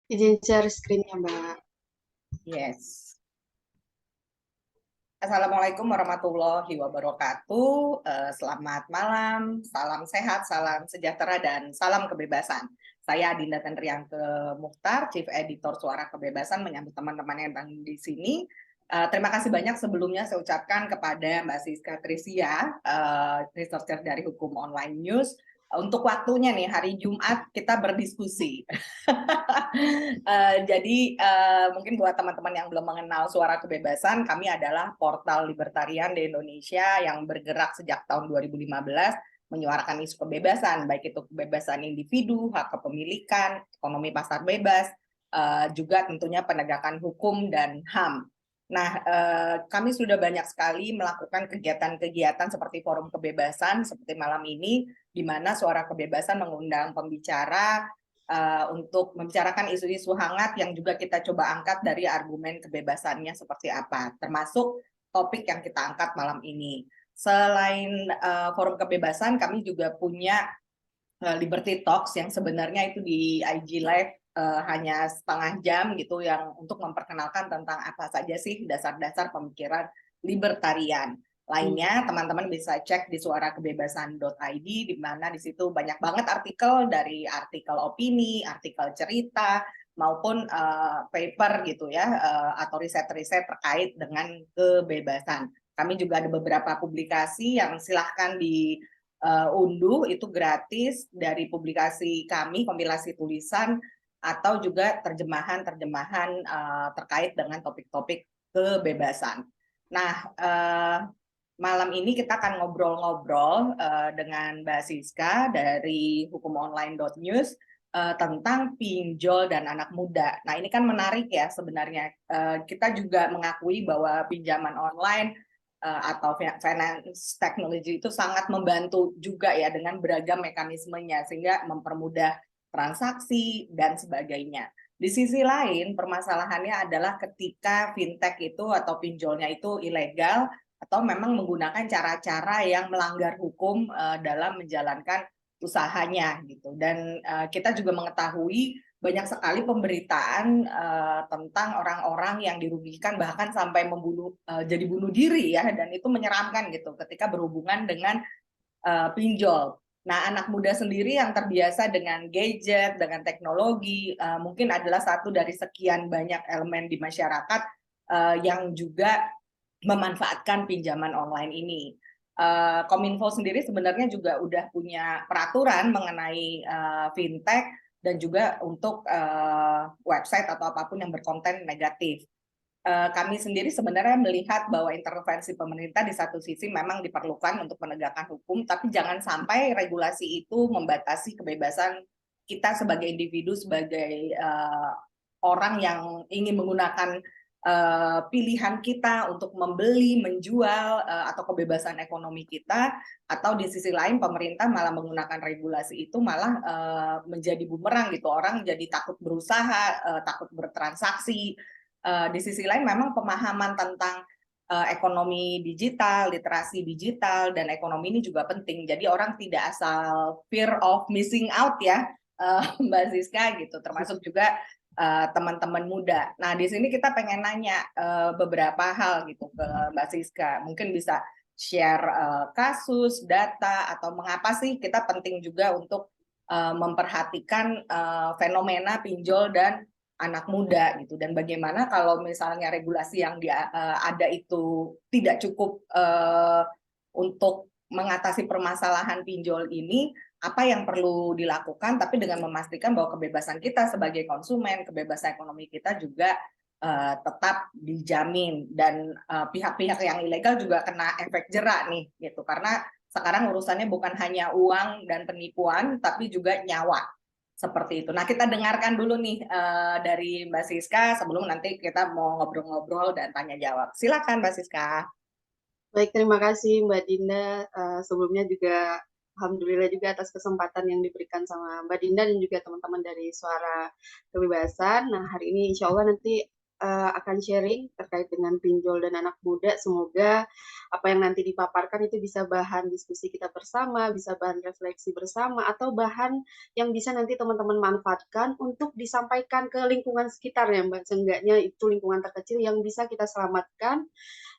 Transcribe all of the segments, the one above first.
Izin share screen-nya, Mbak. Yes. Assalamualaikum warahmatullahi wabarakatuh. Selamat malam, salam sehat, salam sejahtera, dan salam kebebasan. Saya Adinda Tenrianke Mukhtar, Chief Editor Suara Kebebasan, menyambut teman-teman yang ada di sini. Terima kasih banyak sebelumnya saya ucapkan kepada Mbak Siska Trisia, researcher dari Hukum Online News, untuk waktunya nih, hari Jumat kita berdiskusi. Mungkin buat teman-teman yang belum mengenal Suara Kebebasan, kami adalah portal libertarian di Indonesia yang bergerak sejak tahun 2015 menyuarakan isu kebebasan, baik itu kebebasan individu, hak kepemilikan, ekonomi pasar bebas, juga tentunya penegakan hukum dan HAM. Nah, kami sudah banyak sekali melakukan kegiatan-kegiatan seperti forum kebebasan seperti malam ini, di mana Suara Kebebasan mengundang pembicara untuk membicarakan isu-isu hangat yang juga kita coba angkat dari argumen kebebasannya seperti apa, termasuk topik yang kita angkat malam ini. Selain forum kebebasan, kami juga punya Liberty Talks yang sebenarnya itu di IG Live hanya setengah jam gitu, yang untuk memperkenalkan tentang apa saja sih dasar-dasar pemikiran libertarian. Lainnya teman-teman bisa cek di suarakebebasan.id, di mana di situ banyak banget artikel, dari artikel opini, artikel cerita, maupun paper gitu ya, atau riset-riset terkait dengan kebebasan. Kami juga ada beberapa publikasi yang silahkan unduh, itu gratis, dari publikasi kami, kompilasi tulisan, atau juga terjemahan-terjemahan terkait dengan topik-topik kebebasan. Nah, malam ini kita akan ngobrol-ngobrol dengan Mbak Siska dari hukumonline.news tentang pinjol dan anak muda. Nah, ini kan menarik ya sebenarnya. Kita juga mengakui bahwa pinjaman online atau finance technology itu sangat membantu juga ya dengan beragam mekanismenya, sehingga mempermudah transaksi dan sebagainya. Di sisi lain, permasalahannya adalah ketika fintech itu atau pinjolnya itu ilegal, atau memang menggunakan cara-cara yang melanggar hukum dalam menjalankan usahanya gitu. Dan kita juga mengetahui banyak sekali pemberitaan tentang orang-orang yang dirugikan, bahkan sampai jadi bunuh diri ya, dan itu menyeramkan gitu ketika berhubungan dengan pinjol. Nah, anak muda sendiri yang terbiasa dengan gadget, dengan teknologi, mungkin adalah satu dari sekian banyak elemen di masyarakat yang juga memanfaatkan pinjaman online ini. Kominfo sendiri sebenarnya juga udah punya peraturan mengenai fintech, dan juga untuk website atau apapun yang berkonten negatif. Kami sendiri sebenarnya melihat bahwa intervensi pemerintah di satu sisi memang diperlukan untuk menegakkan hukum, tapi jangan sampai regulasi itu membatasi kebebasan kita sebagai individu, sebagai orang yang ingin menggunakan pilihan kita untuk membeli, menjual, atau kebebasan ekonomi kita. Atau di sisi lain pemerintah malah menggunakan regulasi itu malah menjadi bumerang gitu, orang jadi takut berusaha, takut bertransaksi. Di sisi lain memang pemahaman tentang ekonomi digital, literasi digital, dan ekonomi ini juga penting. Jadi orang tidak asal fear of missing out ya, Mbak Siska gitu, termasuk juga teman-teman muda. Nah, di sini kita pengen nanya beberapa hal gitu ke Mbak Siska. Mungkin bisa share kasus, data, atau mengapa sih kita penting juga untuk memperhatikan fenomena pinjol dan anak muda gitu, dan bagaimana kalau misalnya regulasi yang ada itu tidak cukup untuk mengatasi permasalahan pinjol ini, apa yang perlu dilakukan, tapi dengan memastikan bahwa kebebasan kita sebagai konsumen, kebebasan ekonomi kita juga tetap dijamin, dan pihak-pihak yang ilegal juga kena efek jerak nih gitu, karena sekarang urusannya bukan hanya uang dan penipuan, tapi juga nyawa. Seperti itu. Nah, kita dengarkan dulu nih dari Mbak Siska sebelum nanti kita mau ngobrol-ngobrol dan tanya jawab. Silakan Mbak Siska. Baik, terima kasih Mbak Dinda. Sebelumnya juga alhamdulillah juga atas kesempatan yang diberikan sama Mbak Dinda dan juga teman-teman dari Suara Kebebasan. Nah, hari ini insya Allah nanti akan sharing terkait dengan pinjol dan anak muda. Semoga apa yang nanti dipaparkan itu bisa bahan diskusi kita bersama, bisa bahan refleksi bersama, atau bahan yang bisa nanti teman-teman manfaatkan untuk disampaikan ke lingkungan sekitar ya Mbak. Seenggaknya itu lingkungan terkecil yang bisa kita selamatkan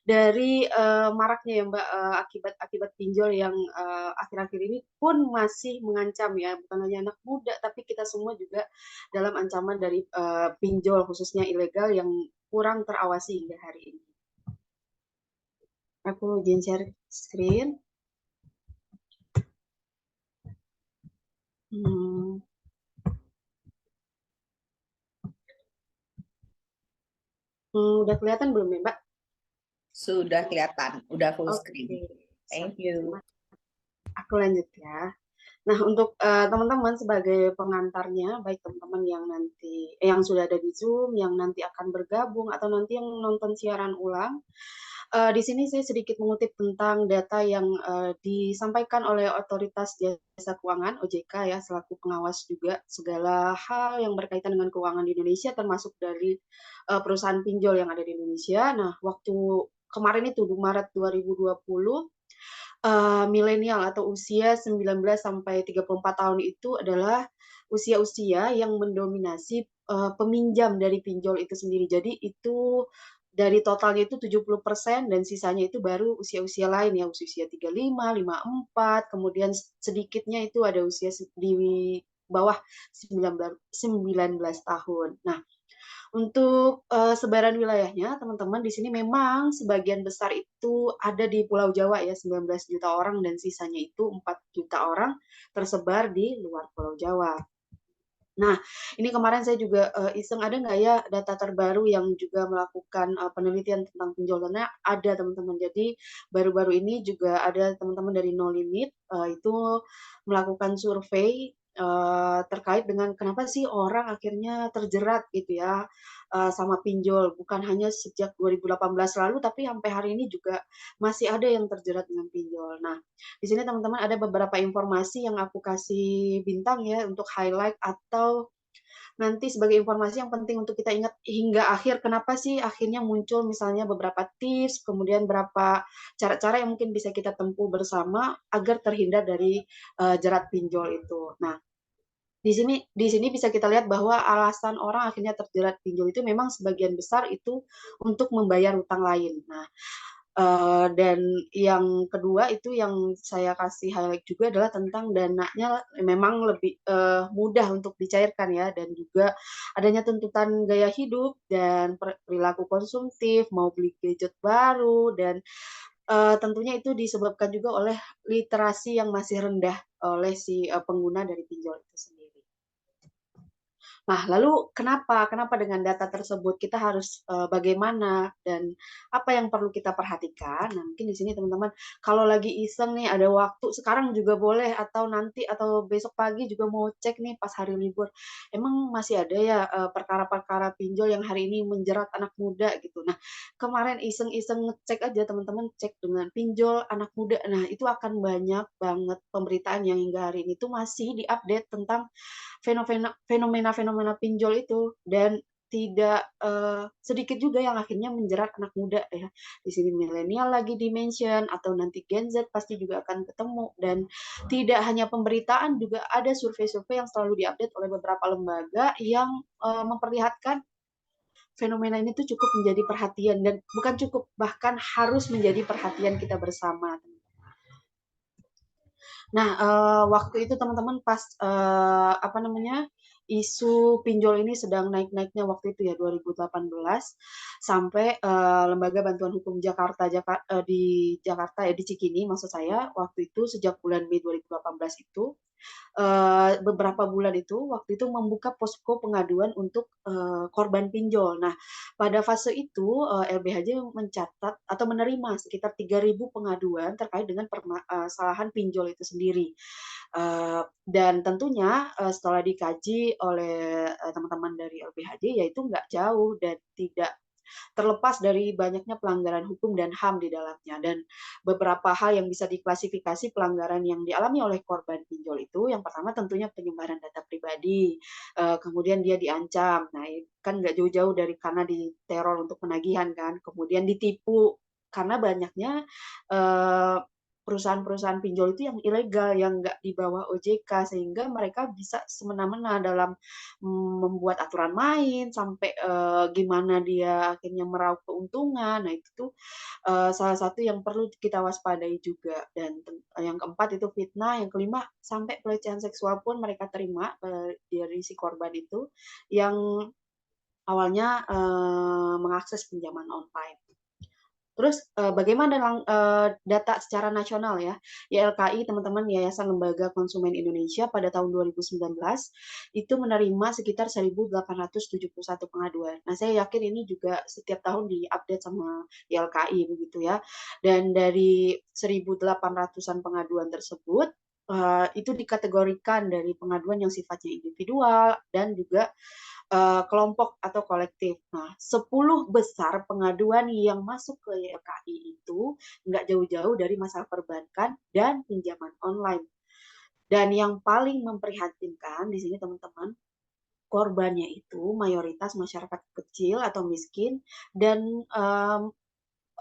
dari maraknya ya Mbak akibat-akibat pinjol yang akhir-akhir ini pun masih mengancam ya, bukan hanya anak muda tapi kita semua juga dalam ancaman dari pinjol khususnya ilegal yang kurang terawasi hingga hari ini. Aku izin share screen. Hmm. Udah kelihatan belum ya Mbak? Sudah kelihatan, udah full screen. Oke. Thank you. Aku lanjut ya. Nah, untuk teman-teman sebagai pengantarnya, baik teman-teman yang nanti yang sudah ada di Zoom, yang nanti akan bergabung atau nanti yang nonton siaran ulang, di sini saya sedikit mengutip tentang data yang disampaikan oleh Otoritas Jasa Keuangan (OJK) ya, selaku pengawas juga segala hal yang berkaitan dengan keuangan di Indonesia, termasuk dari perusahaan pinjol yang ada di Indonesia. Nah, waktu kemarin itu di Maret 2020 milenial atau usia 19 sampai 34 tahun itu adalah usia-usia yang mendominasi peminjam dari pinjol itu sendiri. Jadi itu dari totalnya itu 70% dan sisanya itu baru usia-usia lain ya, usia 35, 54, kemudian sedikitnya itu ada usia di bawah 19 tahun. Nah, untuk sebaran wilayahnya, teman-teman, di sini memang sebagian besar itu ada di Pulau Jawa ya, 19 juta orang dan sisanya itu 4 juta orang tersebar di luar Pulau Jawa. Nah, ini kemarin saya juga iseng ada nggak ya data terbaru yang juga melakukan penelitian tentang pinjolannya? Ada teman-teman. Jadi baru-baru ini juga ada teman-teman dari No Limit itu melakukan survei terkait dengan kenapa sih orang akhirnya terjerat gitu ya sama pinjol. Bukan hanya sejak 2018 lalu, tapi sampai hari ini juga masih ada yang terjerat dengan pinjol. Nah, di sini teman-teman ada beberapa informasi yang aku kasih bintang ya untuk highlight atau nanti sebagai informasi yang penting untuk kita ingat hingga akhir. Kenapa sih akhirnya muncul misalnya beberapa tips, kemudian berapa cara-cara yang mungkin bisa kita tempuh bersama agar terhindar dari jerat pinjol itu. Nah, di sini bisa kita lihat bahwa alasan orang akhirnya terjerat pinjol itu memang sebagian besar itu untuk membayar utang lain. Nah, dan yang kedua itu yang saya kasih highlight juga adalah tentang dananya memang lebih mudah untuk dicairkan ya, dan juga adanya tuntutan gaya hidup dan perilaku konsumtif, mau beli gadget baru, dan tentunya itu disebabkan juga oleh literasi yang masih rendah oleh si pengguna dari pinjol itu sendiri. Nah, lalu kenapa dengan data tersebut kita harus bagaimana dan apa yang perlu kita perhatikan? Nah, mungkin di sini teman-teman kalau lagi iseng nih ada waktu sekarang juga boleh atau nanti atau besok pagi juga mau cek nih pas hari libur. Emang masih ada ya perkara-perkara pinjol yang hari ini menjerat anak muda gitu. Nah, kemarin iseng-iseng ngecek aja teman-teman, cek dengan pinjol anak muda. Nah, itu akan banyak banget pemberitaan yang hingga hari ini tuh masih diupdate tentang fenomena-fenomena pinjol itu, dan tidak sedikit juga yang akhirnya menjerat anak muda ya. Di sini milenial lagi di-mention atau nanti Gen Z pasti juga akan ketemu, dan tidak hanya pemberitaan juga ada survei-survei yang selalu diupdate oleh beberapa lembaga yang memperlihatkan fenomena ini tuh cukup menjadi perhatian, dan bukan cukup, bahkan harus menjadi perhatian kita bersama. Nah, waktu itu teman-teman pas apa namanya, isu pinjol ini sedang naik-naiknya waktu itu ya 2018 sampai Lembaga Bantuan Hukum Jakarta di Jakarta ya di Cikini maksud saya waktu itu sejak bulan Mei 2018 itu beberapa bulan itu waktu itu membuka posko pengaduan untuk korban pinjol. Nah, pada fase itu LBHJ mencatat atau menerima sekitar 3.000 pengaduan terkait dengan permasalahan pinjol itu sendiri. Dan tentunya setelah dikaji oleh teman-teman dari LBHJ, yaitu nggak jauh dan tidak terlepas dari banyaknya pelanggaran hukum dan HAM di dalamnya. Dan beberapa hal yang bisa diklasifikasi pelanggaran yang dialami oleh korban pinjol itu, yang pertama tentunya penyebaran data pribadi, kemudian dia diancam. Nah, kan nggak jauh-jauh dari karena diteror untuk penagihan kan, kemudian ditipu karena banyaknya eh, perusahaan-perusahaan pinjol itu yang ilegal, yang nggak di bawah OJK, sehingga mereka bisa semena-mena dalam membuat aturan main, sampai gimana dia akhirnya meraup keuntungan. Nah, itu tuh salah satu yang perlu kita waspadai juga. Dan yang keempat itu fitnah, yang kelima sampai pelecehan seksual pun mereka terima dari si korban itu, yang awalnya mengakses pinjaman online. Terus bagaimana data secara nasional ya? YLKI, teman-teman, Yayasan Lembaga Konsumen Indonesia, pada tahun 2019 itu menerima sekitar 1.871 pengaduan. Nah, saya yakin ini juga setiap tahun diupdate sama YLKI begitu ya. Dan dari 1.800-an pengaduan tersebut itu dikategorikan dari pengaduan yang sifatnya individual dan juga kelompok atau kolektif. Nah, 10 besar pengaduan yang masuk ke YLKI itu nggak jauh-jauh dari masalah perbankan dan pinjaman online. Dan yang paling memprihatinkan di sini, teman-teman, korbannya itu mayoritas masyarakat kecil atau miskin dan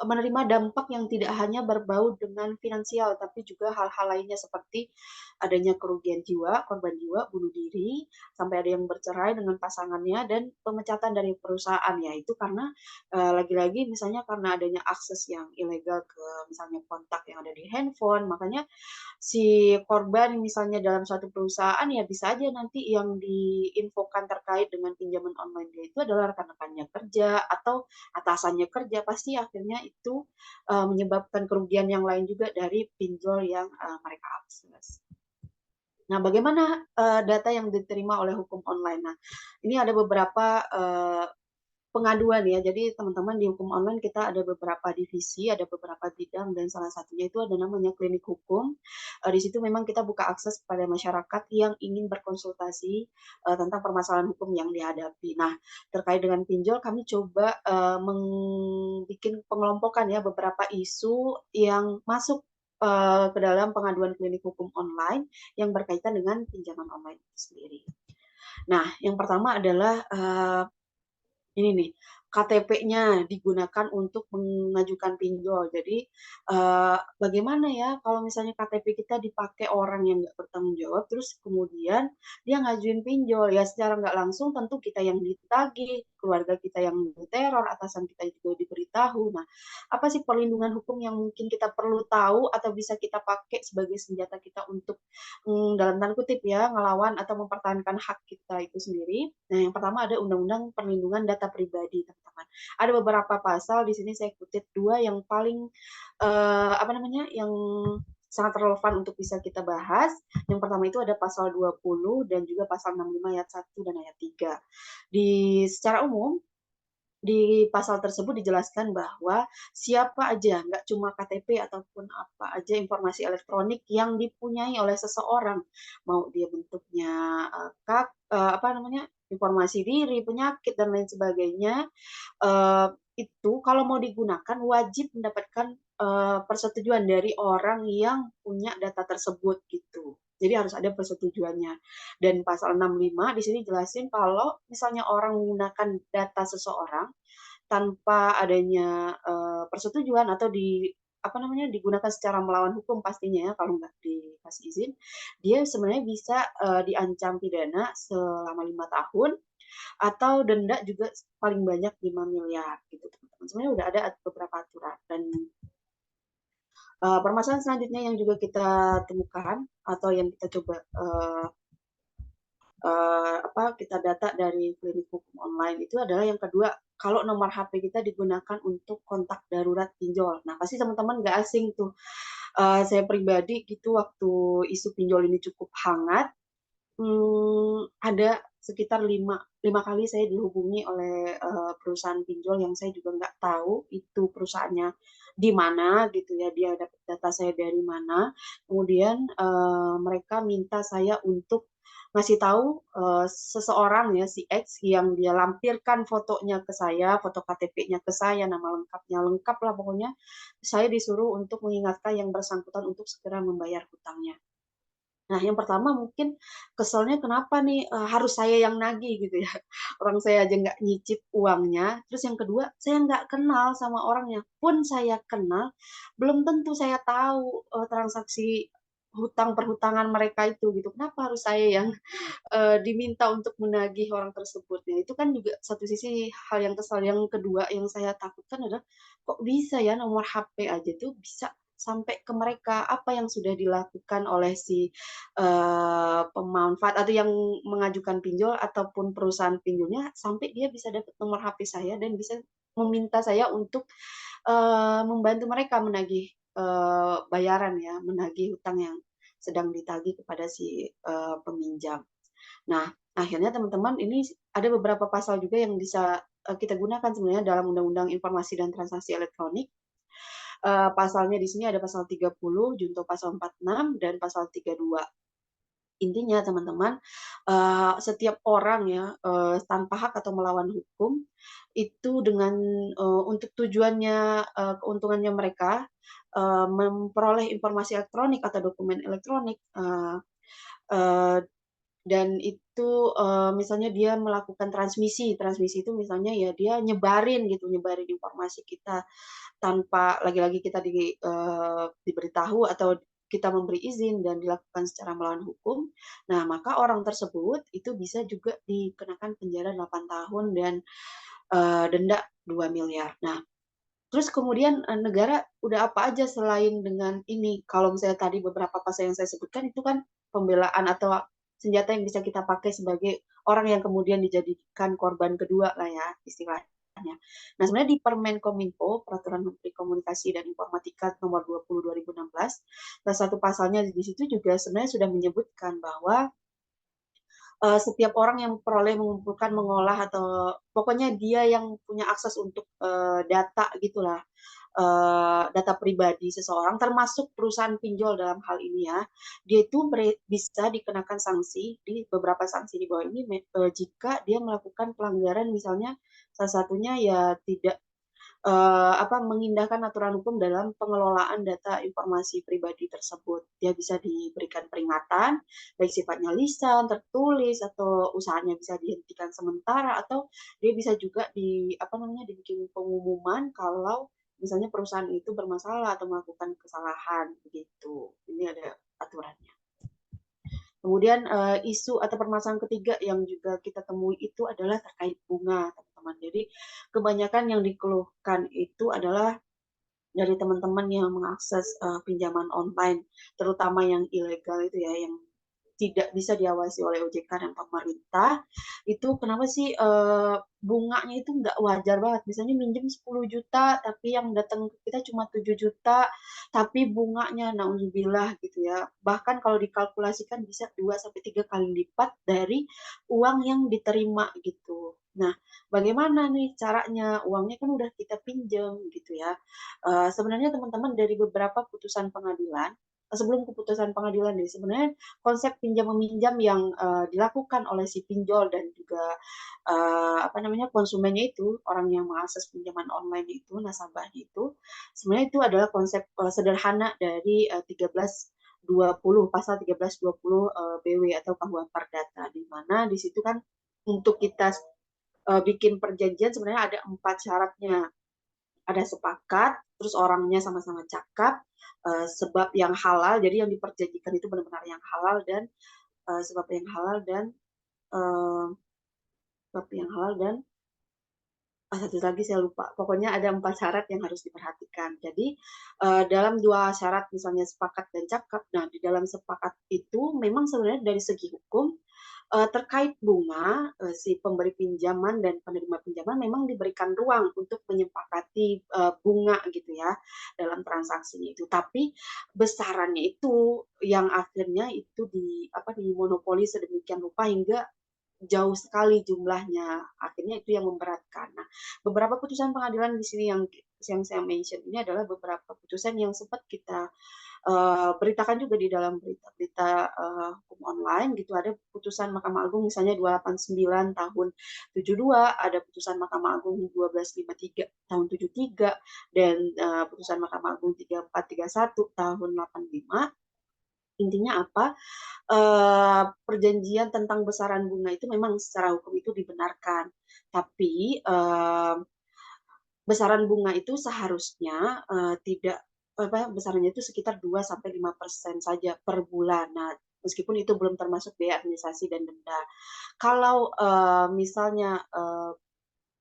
menerima dampak yang tidak hanya berbau dengan finansial, tapi juga hal-hal lainnya seperti adanya kerugian jiwa, korban jiwa, bunuh diri, sampai ada yang bercerai dengan pasangannya, dan pemecatan dari perusahaan. Ya, itu karena lagi-lagi misalnya karena adanya akses yang ilegal ke misalnya kontak yang ada di handphone, makanya si korban misalnya dalam suatu perusahaan, ya bisa aja nanti yang diinfokan terkait dengan pinjaman online dia itu adalah rekan-rekannya kerja atau atasannya kerja, pasti akhirnya itu menyebabkan kerugian yang lain juga dari pinjol yang mereka akses. Nah, bagaimana data yang diterima oleh hukum online? Nah, ini ada beberapa pengaduan ya. Jadi teman-teman, di hukum online kita ada beberapa divisi, ada beberapa bidang, dan salah satunya itu ada namanya klinik hukum. Di situ memang kita buka akses kepada masyarakat yang ingin berkonsultasi tentang permasalahan hukum yang dihadapi. Nah, terkait dengan pinjol, kami coba membuat pengelompokan ya beberapa isu yang masuk ke dalam pengaduan klinik hukum online yang berkaitan dengan pinjaman online itu sendiri. Nah, yang pertama adalah ini nih, KTP-nya digunakan untuk mengajukan pinjol. Jadi bagaimana ya kalau misalnya KTP kita dipakai orang yang nggak bertanggung jawab, terus kemudian dia ngajuin pinjol, ya secara nggak langsung tentu kita yang ditagih, keluarga kita yang diteror, atasan kita juga diberitahu. Nah, apa sih perlindungan hukum yang mungkin kita perlu tahu atau bisa kita pakai sebagai senjata kita untuk dalam tanda kutip ya, ngelawan atau mempertahankan hak kita itu sendiri? Nah, yang pertama ada Undang-Undang Perlindungan Data Pribadi, teman-teman. Ada beberapa pasal di sini, saya kutip dua yang paling apa namanya, yang sangat relevan untuk bisa kita bahas. Yang pertama itu ada pasal 20 dan juga pasal 65 ayat 1 dan ayat 3. Secara umum di pasal tersebut dijelaskan bahwa siapa aja, nggak cuma KTP ataupun apa aja informasi elektronik yang dipunyai oleh seseorang, mau dia bentuknya apa namanya, informasi diri, penyakit dan lain sebagainya, itu kalau mau digunakan wajib mendapatkan persetujuan dari orang yang punya data tersebut gitu. Jadi harus ada persetujuannya. Dan pasal 65 di sini jelasin kalau misalnya orang menggunakan data seseorang tanpa adanya persetujuan atau apa namanya, digunakan secara melawan hukum pastinya ya, kalau nggak dikasih izin, dia sebenarnya bisa diancam pidana selama 5 tahun atau denda juga paling banyak 5 miliar gitu, teman-teman. Sebenarnya udah ada beberapa aturan. Dan permasalahan selanjutnya yang juga kita temukan atau yang kita coba apa kita data dari klinik hukum online itu adalah yang kedua, kalau nomor HP kita digunakan untuk kontak darurat pinjol. Nah, pasti teman-teman nggak asing tuh. Saya pribadi gitu waktu isu pinjol ini cukup hangat, ada sekitar lima kali saya dihubungi oleh perusahaan pinjol yang saya juga nggak tahu itu perusahaannya di mana gitu ya, dia dapat data saya dari mana. Kemudian mereka minta saya untuk ngasih tahu seseorang ya, si X, yang dia lampirkan fotonya ke saya, foto KTP-nya ke saya, nama lengkapnya lengkap lah pokoknya. Saya disuruh untuk mengingatkan yang bersangkutan untuk segera membayar hutangnya. Nah, yang pertama mungkin keselnya kenapa nih, harus saya yang nagih gitu ya, orang saya aja nggak nyicip uangnya. Terus yang kedua, saya nggak kenal sama orangnya, pun saya kenal, belum tentu saya tahu, transaksi hutang perhutangan mereka itu gitu. Kenapa harus saya yang, diminta untuk menagih orang tersebut? Nah, itu kan juga satu sisi hal yang kesal. Yang kedua yang saya takutkan adalah, kok bisa ya nomor HP aja tuh bisa sampai ke mereka? Apa yang sudah dilakukan oleh si pemanfaat atau yang mengajukan pinjol ataupun perusahaan pinjolnya sampai dia bisa dapat nomor HP saya dan bisa meminta saya untuk, membantu mereka menagih, bayaran ya, menagih hutang yang sedang ditagih kepada si, peminjam. Nah, akhirnya teman-teman ini ada beberapa pasal juga yang bisa, kita gunakan sebenarnya dalam Undang-Undang Informasi dan Transaksi Elektronik. Pasalnya di sini ada pasal 30, junto pasal 46, dan pasal 32. Intinya teman-teman, setiap orang ya, tanpa hak atau melawan hukum, itu dengan, untuk tujuannya, keuntungannya mereka, memperoleh informasi elektronik atau dokumen elektronik, eee, dan itu, misalnya dia melakukan transmisi, transmisi itu misalnya ya dia nyebarin gitu, nyebarin informasi kita tanpa lagi-lagi kita diberitahu atau kita memberi izin dan dilakukan secara melawan hukum, nah maka orang tersebut itu bisa juga dikenakan penjara 8 tahun dan, denda 2 miliar. Nah, terus kemudian, negara udah apa aja selain dengan ini, kalau misalnya tadi beberapa pasal yang saya sebutkan itu kan pembelaan atau senjata yang bisa kita pakai sebagai orang yang kemudian dijadikan korban kedua lah ya istilahnya. Nah, sebenarnya di Permen Kominfo, Peraturan Menteri Komunikasi dan Informatika Nomor 20 2016, salah satu pasalnya di situ juga sebenarnya sudah menyebutkan bahwa setiap orang yang memperoleh, mengumpulkan, mengolah, atau pokoknya dia yang punya akses untuk data gitulah, data pribadi seseorang, termasuk perusahaan pinjol dalam hal ini ya, dia itu bisa dikenakan sanksi di beberapa sanksi di bawah ini jika dia melakukan pelanggaran misalnya salah satunya ya tidak mengindahkan aturan hukum dalam pengelolaan data informasi pribadi tersebut. Dia bisa diberikan peringatan, baik sifatnya lisan, tertulis, atau usahanya bisa dihentikan sementara, atau dia bisa juga dibikin pengumuman kalau misalnya perusahaan itu bermasalah atau melakukan kesalahan begitu. Ini ada aturannya. Kemudian isu atau permasalahan ketiga yang juga kita temui itu adalah terkait bunga, teman-teman. Jadi kebanyakan yang dikeluhkan itu adalah dari teman-teman yang mengakses pinjaman online, terutama yang ilegal itu ya, yang tidak bisa diawasi oleh OJK dan pemerintah, itu kenapa sih bunganya itu nggak wajar banget. Misalnya minjem 10 juta, tapi yang datang ke kita cuma 7 juta, tapi bunganya naudzubillah gitu ya. Bahkan kalau dikalkulasikan bisa 2 sampai 3 kali lipat dari uang yang diterima gitu. Nah, bagaimana nih caranya? Uangnya kan udah kita pinjam gitu ya. Sebenarnya teman-teman dari beberapa putusan pengadilan, sebelum keputusan pengadilan nih, sebenarnya konsep pinjam meminjam yang dilakukan oleh si pinjol dan juga konsumennya itu orang yang mengakses pinjaman online itu nasabahnya itu sebenarnya itu adalah konsep sederhana dari 1320 pasal 1320 BW atau KUH Perdata, di mana di situ kan untuk kita bikin perjanjian sebenarnya ada 4 syaratnya. Ada sepakat, terus orangnya sama-sama cakap, sebab yang halal, jadi yang diperjanjikan itu benar-benar yang halal dan sebab yang halal dan uh, sebab yang halal dan satu lagi saya lupa. Pokoknya ada 4 syarat yang harus diperhatikan. Jadi dalam 2 syarat misalnya sepakat dan cakap. Nah di dalam sepakat itu memang sebenarnya dari segi hukum terkait bunga, si pemberi pinjaman dan penerima pinjaman memang diberikan ruang untuk menyepakati bunga gitu ya dalam transaksinya itu. Tapi besarannya itu yang akhirnya itu dimonopoli sedemikian rupa hingga jauh sekali jumlahnya. Akhirnya itu yang memberatkan. Nah, beberapa putusan pengadilan di sini yang saya mention ini adalah beberapa putusan yang sempat kita beritakan juga di dalam berita-berita hukum online gitu. Ada putusan Mahkamah Agung misalnya 289 tahun 72, ada putusan Mahkamah Agung 1253 tahun 73, dan putusan Mahkamah Agung 3431 tahun 85. Intinya apa? Perjanjian tentang besaran bunga itu memang secara hukum itu dibenarkan, tapi besaran bunga itu seharusnya tidak besarannya itu sekitar 2-5% saja per bulan. Nah, meskipun itu belum termasuk biaya administrasi dan denda. Kalau misalnya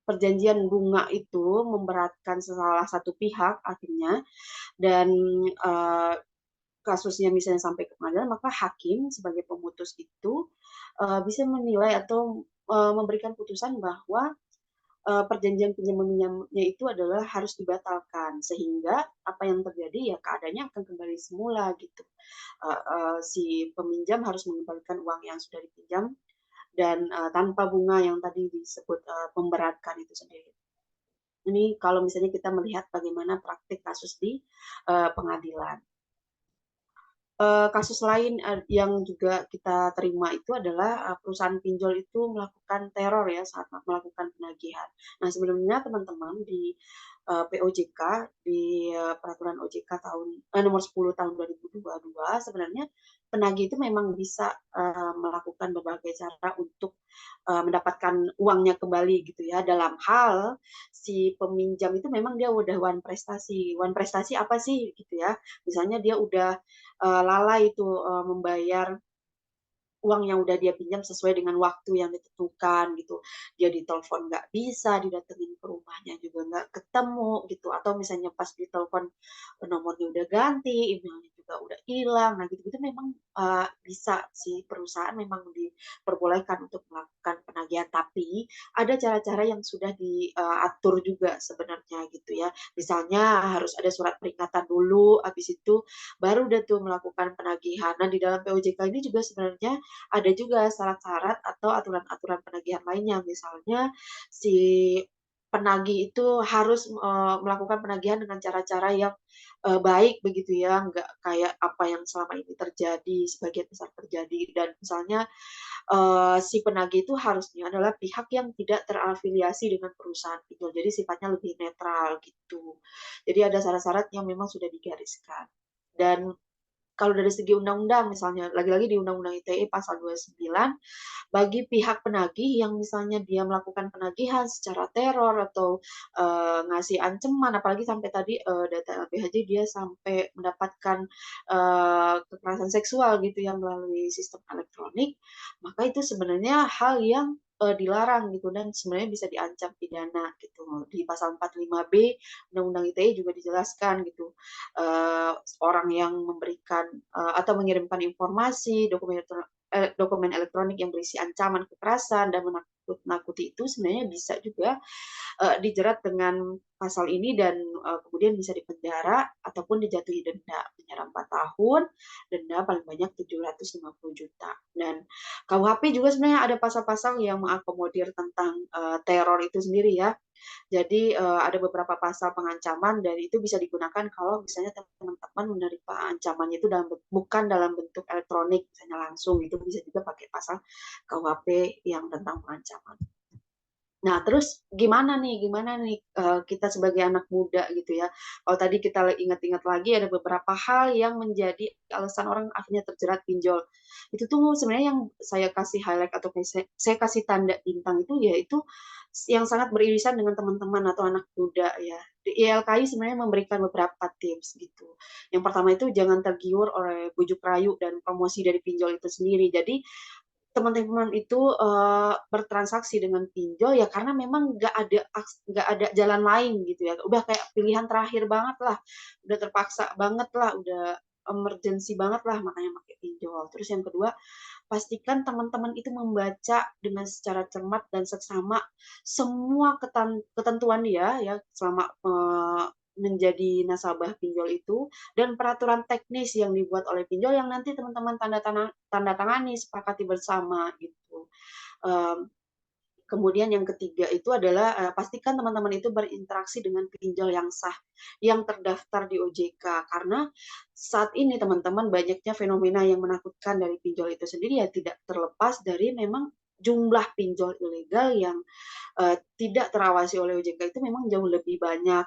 perjanjian bunga itu memberatkan salah satu pihak akhirnya dan uh, kasusnya misalnya sampai ke pengadilan, maka hakim sebagai pemutus itu bisa menilai atau memberikan putusan bahwa perjanjian pinjam meminjamnya itu adalah harus dibatalkan sehingga apa yang terjadi ya keadaannya akan kembali semula gitu. Si peminjam harus mengembalikan uang yang sudah dipinjam dan tanpa bunga yang tadi disebut memberatkan itu sendiri. Ini kalau misalnya kita melihat bagaimana praktik kasus di pengadilan. Kasus lain yang juga kita terima itu adalah perusahaan pinjol itu melakukan teror ya saat melakukan penagihan. Nah, sebelumnya teman-teman di POJK di peraturan OJK nomor 10 tahun 2022 sebenarnya penagih itu memang bisa melakukan berbagai cara untuk mendapatkan uangnya kembali gitu ya. Dalam hal si peminjam itu memang dia udah one prestasi. One prestasi apa sih gitu ya? Misalnya dia udah lalai itu membayar uang yang udah dia pinjam sesuai dengan waktu yang ditentukan gitu. Dia ditelepon nggak bisa, didatengin ke rumahnya juga nggak ketemu gitu. Atau misalnya pas ditelepon nomornya udah ganti, emailnya juga udah hilang. Nah gitu-gitu memang bisa si perusahaan memang diperbolehkan untuk melakukan penagihan. Tapi ada cara-cara yang sudah diatur juga sebenarnya gitu ya. Misalnya harus ada surat peringatan dulu, habis itu baru udah tuh melakukan penagihan. Nah di dalam POJK ini juga sebenarnya ada juga syarat-syarat atau aturan-aturan penagihan lainnya. Misalnya si penagih itu harus melakukan penagihan dengan cara-cara yang baik begitu ya, nggak kayak apa yang selama ini terjadi, sebagian besar terjadi. Dan misalnya si penagih itu harusnya adalah pihak yang tidak terafiliasi dengan perusahaan pinjol, jadi sifatnya lebih netral gitu. Jadi ada syarat-syarat yang memang sudah digariskan. Dan kalau dari segi undang-undang misalnya, lagi-lagi di Undang-Undang ITE pasal 29, bagi pihak penagih yang misalnya dia melakukan penagihan secara teror atau ngasih ancaman, apalagi sampai tadi data LPHJ dia sampai mendapatkan kekerasan seksual gitu ya melalui sistem elektronik, maka itu sebenarnya hal yang dilarang gitu dan sebenarnya bisa diancam pidana gitu. Di pasal 45B Undang-Undang ITE juga dijelaskan gitu orang yang memberikan atau mengirimkan informasi dokumen elektronik yang berisi ancaman kekerasan dan menakut-nakuti itu sebenarnya bisa juga dijerat dengan pasal ini dan kemudian bisa dipenjara ataupun dijatuhi denda penjara 4 tahun, denda paling banyak 750 juta. Dan KUHP juga sebenarnya ada pasal-pasal yang mengakomodir tentang teror itu sendiri ya. Jadi ada beberapa pasal pengancaman dan itu bisa digunakan kalau misalnya teman-teman menerima ancamannya itu bukan dalam bentuk elektronik, misalnya langsung, itu bisa juga pakai pasal KUHP yang tentang pengancaman. Nah, terus gimana nih kita sebagai anak muda gitu ya. Kalau tadi kita ingat-ingat lagi ada beberapa hal yang menjadi alasan orang akhirnya terjerat pinjol. Itu tuh sebenarnya yang saya kasih highlight atau saya kasih tanda bintang itu yaitu yang sangat beririsan dengan teman-teman atau anak muda ya. Di ILKI sebenarnya memberikan beberapa tips gitu. Yang pertama itu jangan tergiur oleh bujuk rayu dan promosi dari pinjol itu sendiri. Jadi teman-teman itu bertransaksi dengan pinjol ya karena memang nggak ada jalan lain gitu ya, udah kayak pilihan terakhir banget lah, udah terpaksa banget lah, udah emergency banget lah makanya pakai pinjol. Terus yang kedua, pastikan teman-teman itu membaca dengan secara cermat dan seksama semua ketentuan dia ya selama menjadi nasabah pinjol itu dan peraturan teknis yang dibuat oleh pinjol yang nanti teman-teman tanda tangani sepakati bersama gitu. Kemudian yang ketiga itu adalah pastikan teman-teman itu berinteraksi dengan pinjol yang sah, yang terdaftar di OJK. Karena saat ini teman-teman banyaknya fenomena yang menakutkan dari pinjol itu sendiri ya tidak terlepas dari memang jumlah pinjol ilegal yang tidak terawasi oleh OJK itu memang jauh lebih banyak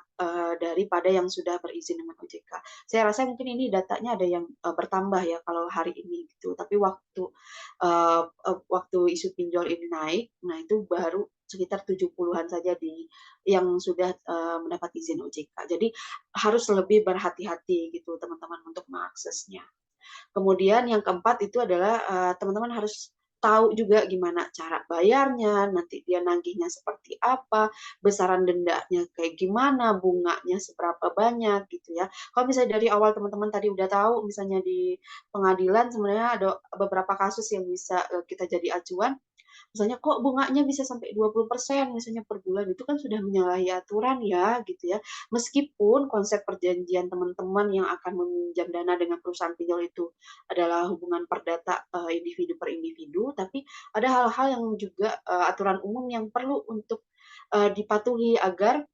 daripada yang sudah berizin dengan OJK. Saya rasa mungkin ini datanya ada yang bertambah ya kalau hari ini gitu. Tapi waktu isu pinjol ini naik, nah itu baru sekitar 70-an saja yang sudah mendapat izin OJK. Jadi harus lebih berhati-hati gitu teman-teman untuk mengaksesnya. Kemudian yang keempat itu adalah teman-teman harus tahu juga gimana cara bayarnya, nanti dia nagihnya seperti apa, besaran dendanya kayak gimana, bunganya seberapa banyak gitu ya. Kalau misalnya dari awal teman-teman tadi udah tahu, misalnya di pengadilan sebenarnya ada beberapa kasus yang bisa kita jadi acuan. Misalnya kok bunganya bisa sampai 20% misalnya per bulan, itu kan sudah menyalahi aturan ya gitu ya. Meskipun konsep perjanjian teman-teman yang akan meminjam dana dengan perusahaan pinjol itu adalah hubungan perdata individu per individu, tapi ada hal-hal yang juga aturan umum yang perlu untuk dipatuhi agar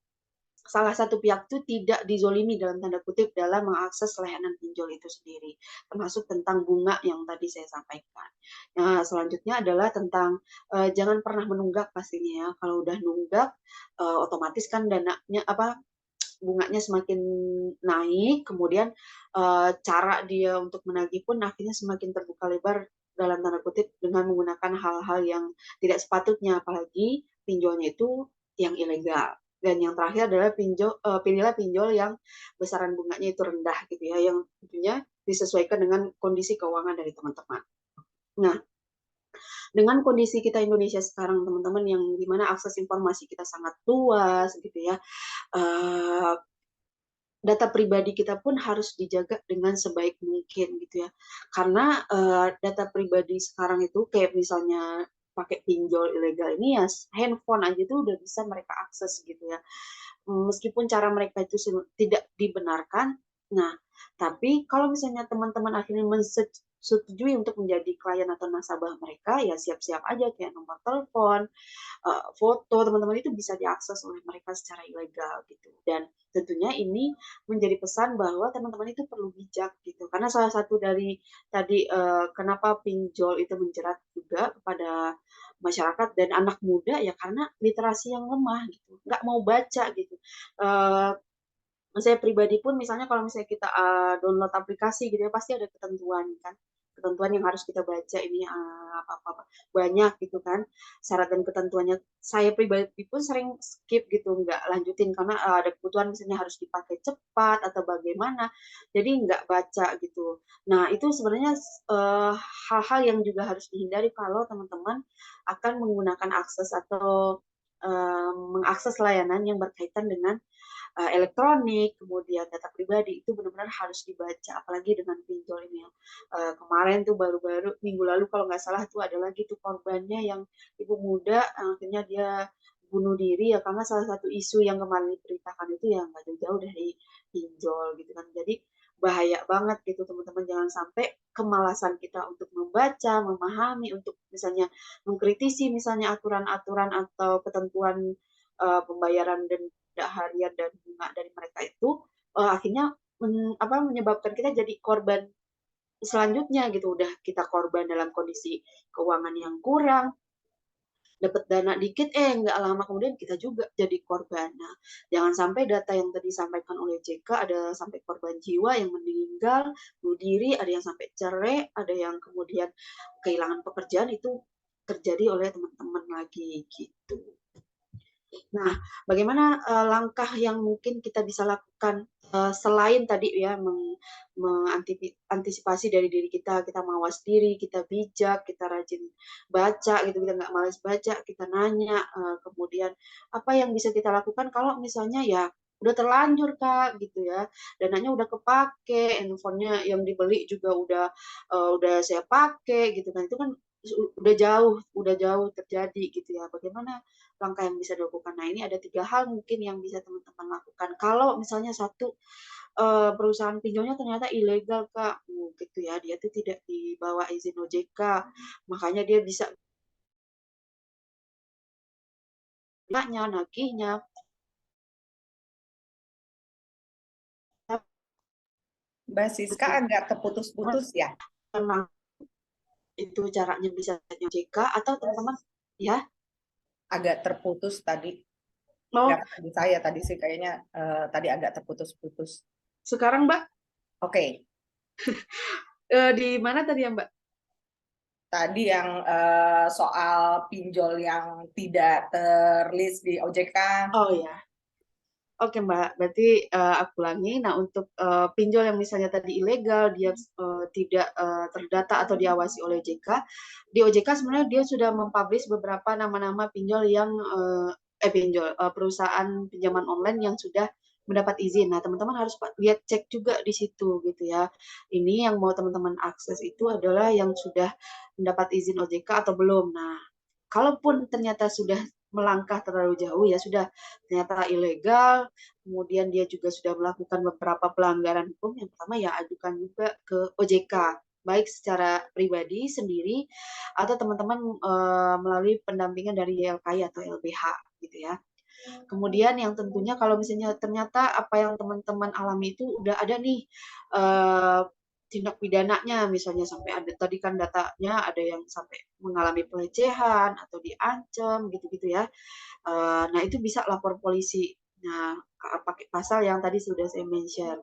salah satu pihak itu tidak dizolimi dalam tanda kutip dalam mengakses layanan pinjol itu sendiri, termasuk tentang bunga yang tadi saya sampaikan. Nah, selanjutnya adalah tentang jangan pernah menunggak pastinya ya. Kalau udah nunggak, otomatis kan dananya apa bunganya semakin naik, kemudian cara dia untuk menagih pun akhirnya semakin terbuka lebar dalam tanda kutip dengan menggunakan hal-hal yang tidak sepatutnya, apalagi pinjolnya itu yang ilegal. Dan yang terakhir adalah pilihlah pinjol yang besaran bunganya itu rendah gitu ya, yang tentunya disesuaikan dengan kondisi keuangan dari teman-teman. Nah, dengan kondisi kita Indonesia sekarang teman-teman yang dimana akses informasi kita sangat luas gitu ya, uh, data pribadi kita pun harus dijaga dengan sebaik mungkin gitu ya. Karena data pribadi sekarang itu kayak misalnya pakai pinjol ilegal ini ya handphone aja tuh udah bisa mereka akses gitu ya. Meskipun cara mereka itu tidak dibenarkan. Nah, tapi kalau misalnya teman-teman akhirnya setujui untuk menjadi klien atau nasabah mereka, ya siap-siap aja kayak nomor telepon, foto teman-teman itu bisa diakses oleh mereka secara ilegal gitu. Dan tentunya ini menjadi pesan bahwa teman-teman itu perlu bijak gitu. Karena salah satu dari tadi kenapa pinjol itu menjerat juga kepada masyarakat dan anak muda ya karena literasi yang lemah gitu, nggak mau baca gitu. Uh, saya pribadi pun misalnya kalau misalnya kita download aplikasi gitu ya pasti ada ketentuan kan, ketentuan yang harus kita baca ini apa-apa banyak gitu kan syarat dan ketentuannya. Saya pribadi pun sering skip gitu nggak lanjutin karena ada kebutuhan misalnya harus dipakai cepat atau bagaimana, jadi nggak baca gitu. Nah itu sebenarnya hal-hal yang juga harus dihindari kalau teman-teman akan menggunakan akses atau mengakses layanan yang berkaitan dengan elektronik, kemudian data pribadi itu benar-benar harus dibaca, apalagi dengan pinjol ini ya. Kemarin tuh baru-baru minggu lalu kalau nggak salah tuh ada lagi tuh korbannya yang ibu muda akhirnya dia bunuh diri ya karena salah satu isu yang kemarin diberitakan itu ya nggak jauh-jauh dari pinjol gitu kan. Jadi bahaya banget gitu teman-teman, jangan sampai kemalasan kita untuk membaca, memahami, untuk misalnya mengkritisi misalnya aturan-aturan atau ketentuan pembayaran denda harian dan bunga dari mereka itu akhirnya menyebabkan kita jadi korban selanjutnya gitu. Udah kita korban dalam kondisi keuangan yang kurang, dapat dana dikit nggak lama kemudian kita juga jadi korban. Nah, jangan sampai data yang tadi disampaikan oleh JK ada sampai korban jiwa yang meninggal, bunuh diri, ada yang sampai cerai, ada yang kemudian kehilangan pekerjaan itu terjadi oleh teman-teman lagi gitu. Nah, bagaimana langkah yang mungkin kita bisa lakukan selain tadi ya mengantisipasi dari diri kita, kita mawas diri, kita bijak, kita rajin baca gitu, kita nggak malas baca, kita nanya, kemudian apa yang bisa kita lakukan kalau misalnya ya udah terlanjur Kak gitu ya, dananya udah kepake, handphonenya yang dibeli juga udah saya pakai gitu kan, itu kan udah jauh terjadi gitu ya. Bagaimana langkah yang bisa dilakukan? Nah, ini ada 3 hal mungkin yang bisa teman-teman lakukan. Kalau misalnya satu perusahaan pinjolnya ternyata ilegal, Kak, gitu ya, dia tuh tidak di bawah izin OJK, makanya dia bisa nagihnya. Mbak Siska agak terputus-putus ya. itu caranya bisa OJK atau teman-teman ya. Agak terputus tadi. Mau Ya, tadi saya tadi sih kayaknya tadi agak terputus-putus. sekarang Mbak Oke, di mana tadi ya Mbak? tadi yang soal pinjol yang tidak terlist di OJK. Oh ya. Oke Mbak, berarti aku ulangi. Nah untuk pinjol yang misalnya tadi ilegal, dia tidak terdata atau diawasi oleh OJK, di OJK sebenarnya dia sudah mempublish beberapa nama-nama pinjol yang perusahaan pinjaman online yang sudah mendapat izin. Nah teman-teman harus lihat cek juga di situ gitu ya. Ini yang mau teman-teman akses itu adalah yang sudah mendapat izin OJK atau belum. Nah kalaupun ternyata sudah melangkah terlalu jauh ya sudah ternyata ilegal, kemudian dia juga sudah melakukan beberapa pelanggaran hukum, yang pertama ya ajukan juga ke OJK, baik secara pribadi sendiri atau teman-teman melalui pendampingan dari YLKI atau LBH gitu ya. Kemudian yang tentunya kalau misalnya ternyata apa yang teman-teman alami itu udah ada nih eh, tindak pidananya, misalnya sampai ada tadi kan datanya ada yang sampai mengalami pelecehan atau diancam gitu-gitu ya. Nah, itu bisa lapor polisi. Nah, pakai pasal yang tadi sudah saya mention.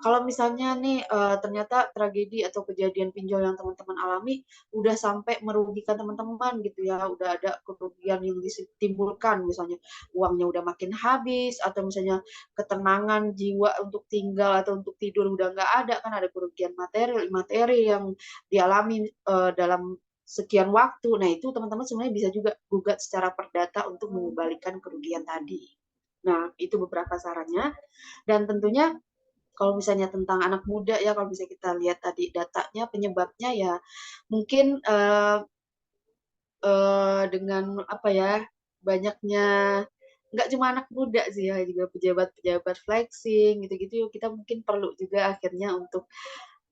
Kalau misalnya nih ternyata tragedi atau kejadian pinjol yang teman-teman alami udah sampai merugikan teman-teman gitu ya, udah ada kerugian yang ditimbulkan, misalnya uangnya udah makin habis atau misalnya ketenangan jiwa untuk tinggal atau untuk tidur udah nggak ada, kan ada kerugian materi materi yang dialami dalam sekian waktu. Nah, itu teman-teman sebenarnya bisa juga gugat secara perdata untuk mengembalikan kerugian tadi. Nah, itu beberapa sarannya. Dan tentunya kalau misalnya tentang anak muda ya, kalau bisa kita lihat tadi datanya, penyebabnya ya mungkin dengan apa ya, banyaknya nggak cuma anak muda sih ya, juga pejabat-pejabat flexing gitu-gitu, kita mungkin perlu juga akhirnya untuk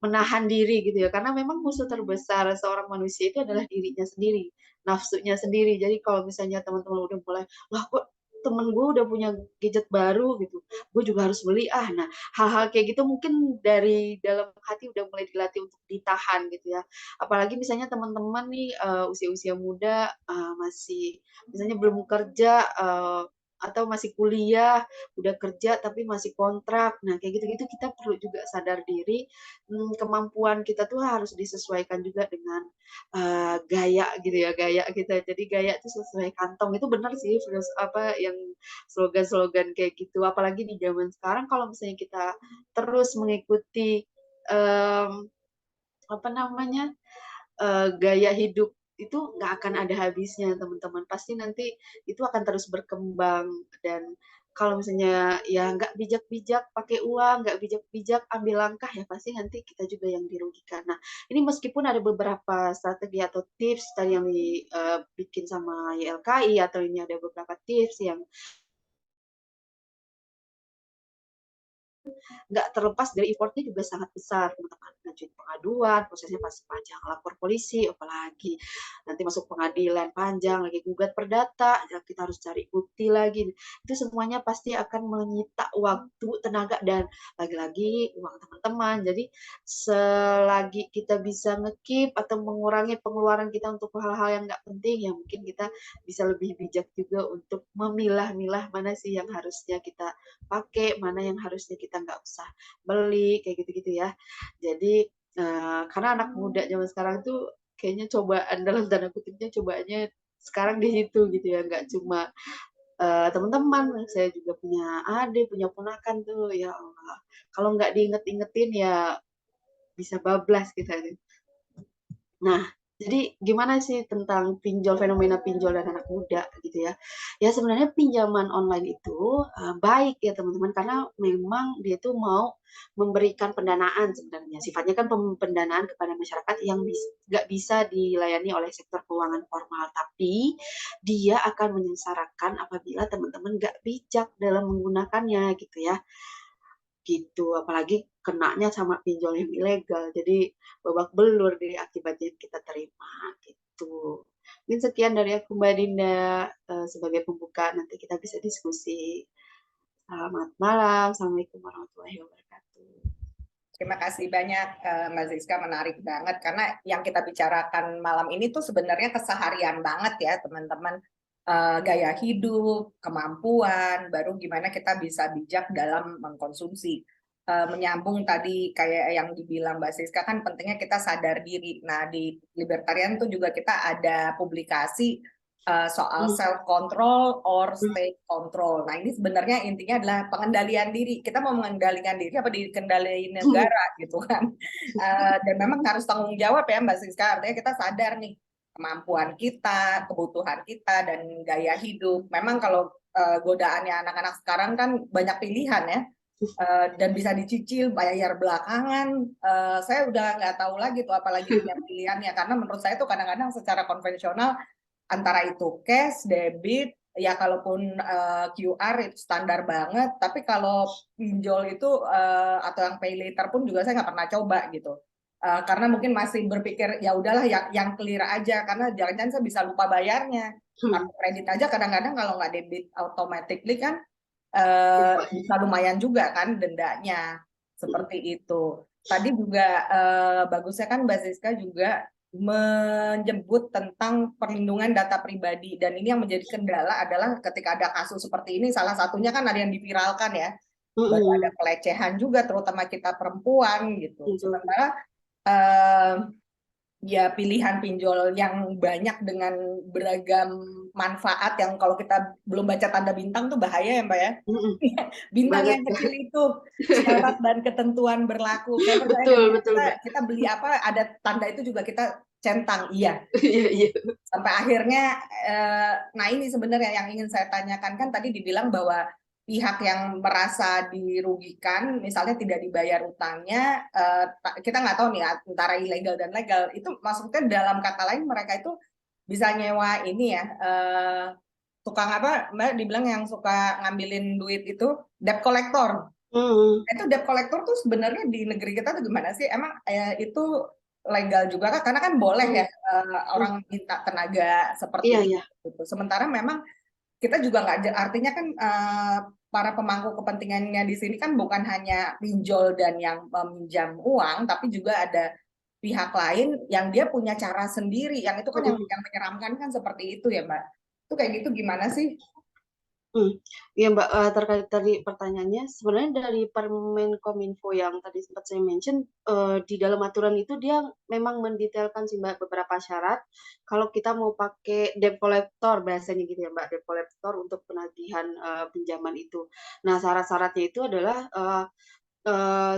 menahan diri gitu ya, karena memang musuh terbesar seorang manusia itu adalah dirinya sendiri, nafsunya sendiri. Jadi kalau misalnya teman-teman udah mulai, wah kok temen gue udah punya gadget baru gitu, gue juga harus beli ah. Nah hal-hal kayak gitu mungkin dari dalam hati udah mulai dilatih untuk ditahan gitu ya. Apalagi misalnya teman-teman nih usia-usia muda masih misalnya belum kerja atau masih kuliah, udah kerja tapi masih kontrak. Nah kayak gitu-gitu kita perlu juga sadar diri, kemampuan kita tuh harus disesuaikan juga dengan gaya gitu ya, gaya kita. Jadi gaya itu sesuai kantong, itu benar sih apa yang slogan-slogan kayak gitu. Apalagi di zaman sekarang kalau misalnya kita terus mengikuti um, apa namanya gaya hidup itu nggak akan ada habisnya teman-teman, pasti nanti itu akan terus berkembang. Dan kalau misalnya ya nggak bijak-bijak pakai uang, nggak bijak-bijak ambil langkah, ya pasti nanti kita juga yang dirugikan. Nah ini meskipun ada beberapa strategi atau tips tadi yang dibikin sama YLKI, atau ini ada beberapa tips yang nggak terlepas dari effortnya juga sangat besar, teman-teman. Ngajuin pengaduan, prosesnya pasti panjang, lapor polisi, apalagi nanti masuk pengadilan panjang, lagi gugat perdata, ya kita harus cari bukti lagi. Itu semuanya pasti akan menyita waktu, tenaga, dan lagi-lagi uang teman-teman. Jadi selagi kita bisa ngekip atau mengurangi pengeluaran kita untuk hal-hal yang nggak penting, ya mungkin kita bisa lebih bijak juga untuk memilah-milah mana sih yang harusnya kita pakai, mana yang harusnya kita nggak usah beli, kayak gitu-gitu ya. Jadi karena anak muda zaman sekarang tuh kayaknya cobaan dalam tanda kutipnya cobaannya sekarang di situ gitu ya, nggak cuma teman-teman, saya juga punya adik, punya ponakan tuh, ya Allah. Kalau nggak diinget-ingetin ya bisa bablas kita. Nah, jadi gimana sih tentang pinjol, fenomena pinjol dan anak muda gitu ya? Ya sebenarnya pinjaman online itu baik ya teman-teman, karena memang dia tuh mau memberikan pendanaan sebenarnya. Sifatnya kan pendanaan kepada masyarakat yang nggak bisa dilayani oleh sektor keuangan formal, tapi dia akan menyengsarakan apabila teman-teman nggak bijak dalam menggunakannya gitu ya, gitu. Apalagi kenanya sama pinjol yang ilegal, jadi babak belur dari akibat yang kita terima gitu. Mungkin sekian dari aku Mbak Dinda, sebagai pembuka, nanti kita bisa diskusi. Selamat malam, assalamualaikum warahmatullahi wabarakatuh. Terima kasih banyak Mbak Zizka, menarik banget karena yang kita bicarakan malam ini tuh sebenarnya keseharian banget ya teman-teman. Gaya hidup, kemampuan, baru gimana kita bisa bijak dalam mengkonsumsi. Menyambung tadi kayak yang dibilang Mbak Siska kan pentingnya kita sadar diri. Nah di Libertarian tuh juga kita ada publikasi soal self control or state control. Nah ini sebenarnya intinya adalah pengendalian diri. Kita mau mengendalikan diri apa dikendaliin negara gitu kan? Dan memang harus tanggung jawab ya Mbak Siska. Artinya kita sadar nih kemampuan kita, kebutuhan kita dan gaya hidup. Memang kalau godaannya anak-anak sekarang kan banyak pilihan ya. Dan bisa dicicil bayar belakangan. Saya udah nggak tahu lagi tuh apalagi punya pilihannya karena menurut saya tuh kadang-kadang secara konvensional antara itu cash, debit, ya kalaupun QR itu standar banget, tapi kalau pinjol itu atau yang pay later pun juga saya nggak pernah coba gitu. Karena mungkin masih berpikir ya udahlah yang clear aja karena jangan-jangan saya bisa lupa bayarnya. Kartu kredit aja kadang-kadang kalau nggak debit automatically kan bisa lumayan juga kan dendanya seperti itu. Tadi juga bagusnya kan Mbak Siska juga menyebut tentang perlindungan data pribadi dan ini yang menjadi kendala adalah ketika ada kasus seperti ini salah satunya kan ada yang diviralkan ya baru ada pelecehan juga terutama kita perempuan gitu sementara ya pilihan pinjol yang banyak dengan beragam manfaat yang kalau kita belum baca tanda bintang tuh bahaya ya Mbak ya. Bintang yang kecil itu syarat dan ketentuan berlaku. Saya percaya betul. kita beli apa ada tanda itu juga kita centang iya. Iya. Sampai akhirnya nah ini sebenarnya yang ingin saya tanyakan kan tadi dibilang bahwa pihak yang merasa dirugikan misalnya tidak dibayar utangnya kita nggak tahu nih antara ilegal dan legal itu maksudnya dalam kata lain mereka itu bisa nyewa ini ya tukang apa Mbak dibilang yang suka ngambilin duit itu debt collector. Itu debt collector tuh sebenarnya di negeri kita tuh gimana sih? Emang itu legal juga kan? Karena kan boleh ya orang minta tenaga seperti itu. Sementara memang kita juga nggak artinya kan para pemangku kepentingannya di sini kan bukan hanya pinjol dan yang meminjam uang, tapi juga ada pihak lain yang dia punya cara sendiri. Yang itu kan yang menyeramkan kan seperti itu ya Mbak. Itu kayak gitu gimana sih? Ya Mbak, terkait tadi pertanyaannya, sebenarnya dari Permenkominfo yang tadi sempat saya mention, di dalam aturan itu dia memang mendetailkan sih Mbak beberapa syarat, kalau kita mau pakai debt collector bahasanya gitu ya Mbak, debt collector untuk penagihan pinjaman itu. Nah syarat-syaratnya itu adalah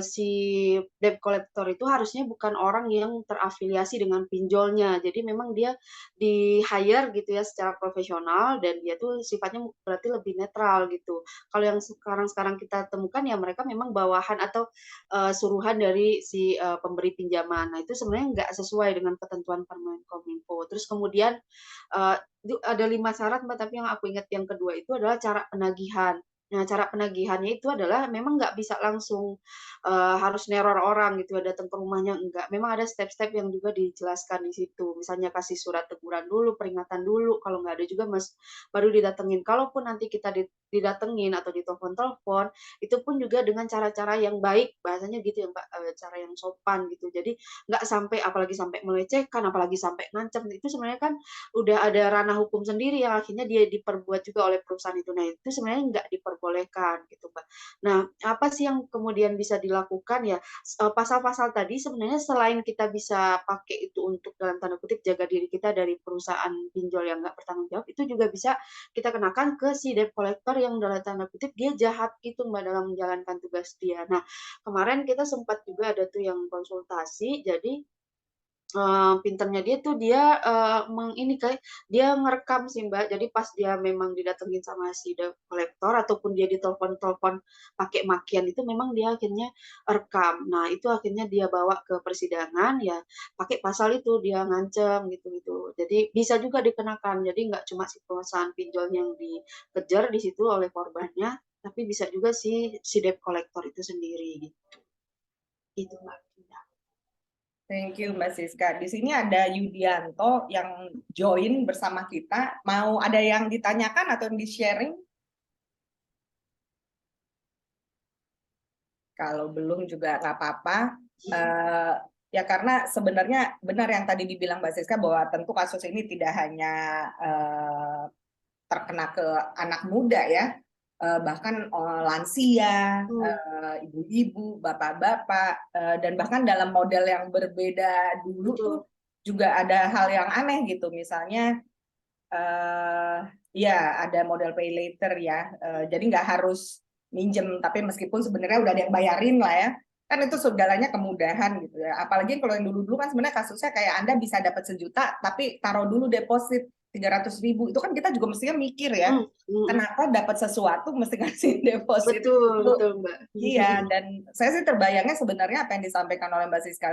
si debt collector itu harusnya bukan orang yang terafiliasi dengan pinjolnya. Jadi memang dia di-hire gitu ya secara profesional dan dia tuh sifatnya berarti lebih netral gitu. Kalau yang sekarang-sekarang kita temukan ya mereka memang bawahan atau suruhan dari si pemberi pinjaman. Nah, itu sebenarnya nggak sesuai dengan ketentuan Permenkominfo. Terus kemudian itu ada 5 syarat Mbak, tapi yang aku ingat yang kedua itu adalah cara penagihan. Nah, cara penagihannya itu adalah memang nggak bisa langsung harus neror orang gitu ya, datang ke rumahnya, enggak. Memang ada step-step yang juga dijelaskan di situ. Misalnya kasih surat teguran dulu, peringatan dulu, kalau nggak ada juga baru didatengin. Kalaupun nanti kita didatengin atau ditelepon-telepon, itu pun juga dengan cara-cara yang baik, bahasanya gitu ya Mbak, cara yang sopan gitu. Jadi nggak sampai apalagi sampai melecehkan, apalagi sampai ngancam, itu sebenarnya kan udah ada ranah hukum sendiri yang akhirnya dia diperbuat juga oleh perusahaan itu. Nah, itu sebenarnya nggak diperbolehkan gitu, Mbak. Nah, apa sih yang kemudian bisa dilakukan ya? Pasal-pasal tadi sebenarnya selain kita bisa pakai itu untuk dalam tanda kutip jaga diri kita dari perusahaan pinjol yang nggak bertanggung jawab, itu juga bisa kita kenakan ke si debt collector yang dalam tanda kutip dia jahat gitu Mbak dalam menjalankan tugas dia. Nah, kemarin kita sempat juga ada tuh yang konsultasi, jadi pinternya dia tuh dia, kayak dia ngerekam sih, Mbak. Jadi pas dia memang didatengin sama si debt collector ataupun dia ditelepon-telepon pakai makian itu memang dia akhirnya rekam. Nah, itu akhirnya dia bawa ke persidangan, ya pakai pasal itu, dia ngancem gitu-gitu. Jadi bisa juga dikenakan. Jadi nggak cuma si perusahaan pinjol yang dikejar di situ oleh korbannya, tapi bisa juga si debt collector itu sendiri gitu. Itu, Mbak. Thank you Mbak Siska. Di sini ada Yudianto yang join bersama kita. Mau ada yang ditanyakan atau di-sharing? Kalau belum juga nggak apa-apa. Ya karena sebenarnya benar yang tadi dibilang Mbak Siska bahwa tentu kasus ini tidak hanya terkena ke anak muda ya, bahkan lansia, Hmm. ibu-ibu, bapak-bapak, dan bahkan dalam model yang berbeda dulu tuh Betul. juga ada hal yang aneh gitu, misalnya ya ada model pay later ya, jadi nggak harus minjem, tapi meskipun sebenarnya udah ada yang bayarin lah ya, kan itu segalanya kemudahan gitu ya. Apalagi kalau yang dulu-dulu kan sebenarnya kasusnya kayak Anda bisa dapat 1 juta, tapi taruh dulu deposit 300.000, itu kan kita juga mestinya mikir ya, Hmm. kenapa dapat sesuatu mesti ngasih deposit Betul, dulu. betul Mbak. Iya, dan saya sih terbayangnya sebenarnya apa yang disampaikan oleh Mbak Siska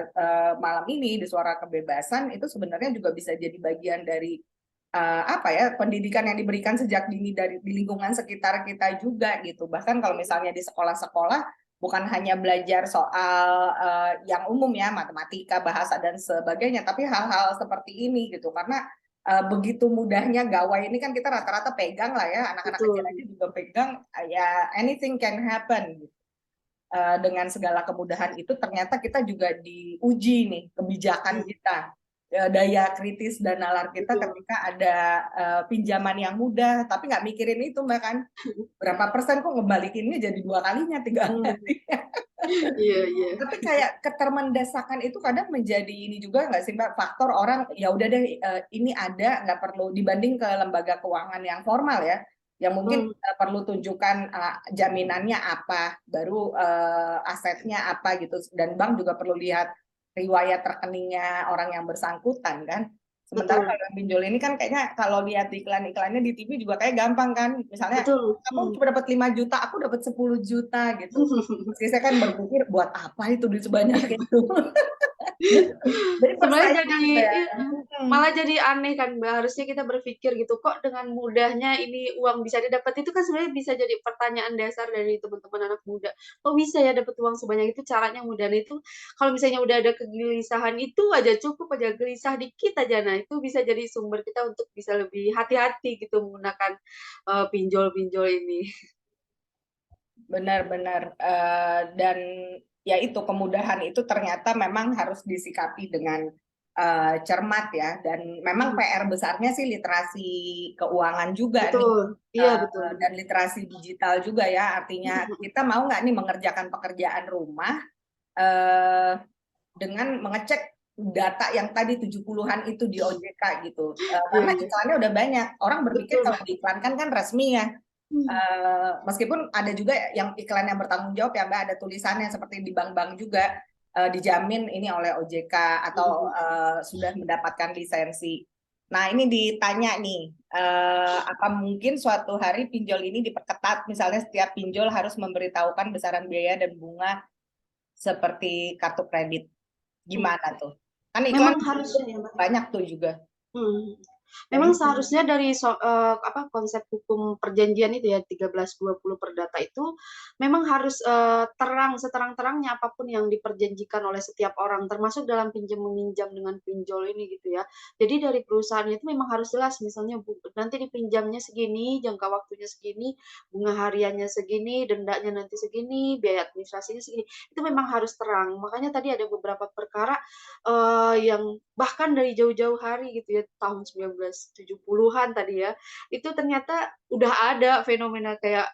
malam ini di Suara Kebebasan itu sebenarnya juga bisa jadi bagian dari apa ya, pendidikan yang diberikan sejak dini dari di lingkungan sekitar kita juga gitu. Bahkan kalau misalnya di sekolah-sekolah bukan hanya belajar soal yang umum ya, matematika, bahasa dan sebagainya, tapi hal-hal seperti ini gitu. Karena begitu mudahnya gawai ini kan kita rata-rata pegang lah ya, anak-anak kecil aja Betul. juga pegang, ya anything can happen gitu. Dengan segala kemudahan itu ternyata kita juga diuji nih kebijakan kita, daya kritis dan nalar kita Betul. ketika ada pinjaman yang mudah, tapi nggak mikirin itu Mbak kan, berapa persen kok ngebalikinnya jadi 2 kalinya, 3 kalinya. Iya, iya. Tapi kayak ketermendesakan itu kadang menjadi ini juga nggak sih Mbak, faktor orang ya udah deh ini ada, nggak perlu dibanding ke lembaga keuangan yang formal ya, yang mungkin Hmm. perlu tunjukkan jaminannya apa, baru asetnya apa gitu, dan bank juga perlu lihat riwayat rekeningnya orang yang bersangkutan kan. Sementara Betul. kalau yang pinjol ini kan kayaknya kalau lihat iklan-iklannya di TV juga kayak gampang kan, misalnya Betul. kamu cuma dapat 5 juta, aku dapat 10 juta gitu. Meski saya kan berpikir buat apa itu duit sebanyak itu. Jadi Sebenarnya persaingan jadi gitu ya. malah jadi aneh kan Mbak, harusnya kita berpikir gitu, kok dengan mudahnya ini uang bisa didapat, itu kan sebenarnya bisa jadi pertanyaan dasar dari teman-teman anak muda. Kok bisa ya dapat uang sebanyak itu, caranya mudah? Nah itu kalau misalnya udah ada kegelisahan itu aja, cukup aja gelisah dikit aja, nah itu bisa jadi sumber kita untuk bisa lebih hati-hati gitu menggunakan, pinjol-pinjol ini. Benar-benar dan ya itu kemudahan itu ternyata memang harus disikapi dengan cermat ya, dan memang Mhm. PR besarnya sih literasi keuangan juga nih, Betul, iya betul betul. dan literasi digital juga ya, artinya Mhm. kita mau nggak nih mengerjakan pekerjaan rumah eh, dengan mengecek data yang tadi 70-an itu di OJK gitu. Iya, Karena iya. iklannya udah banyak. Orang berpikir Betul. kalau diiklankan kan resmi ya. Mhm. Meskipun ada juga yang iklan yang bertanggung jawab ya Mbak, ada tulisannya seperti di bank-bank juga, dijamin ini oleh OJK atau Mhm. sudah mendapatkan lisensi. Nah ini ditanya nih, apa mungkin suatu hari pinjol ini diperketat, misalnya setiap pinjol harus memberitahukan besaran biaya dan bunga seperti kartu kredit. Mhm. Gimana tuh? Kan iklan Memang harusnya ya, Mbak. banyak tuh juga. Mhm. Dan Memang ini seharusnya dari konsep hukum perjanjian itu ya 1320 Perdata itu memang harus, terang seterang-terangnya apapun yang diperjanjikan oleh setiap orang, termasuk dalam pinjam-meminjam dengan pinjol ini gitu ya. Jadi dari perusahaan itu memang harus jelas misalnya nanti dipinjamnya segini, jangka waktunya segini, bunga hariannya segini, dendanya nanti segini, biaya administrasinya segini, itu memang harus terang. Makanya tadi ada beberapa perkara, yang bahkan dari jauh-jauh hari gitu ya, tahun 1970-an tadi ya, itu ternyata udah ada fenomena kayak,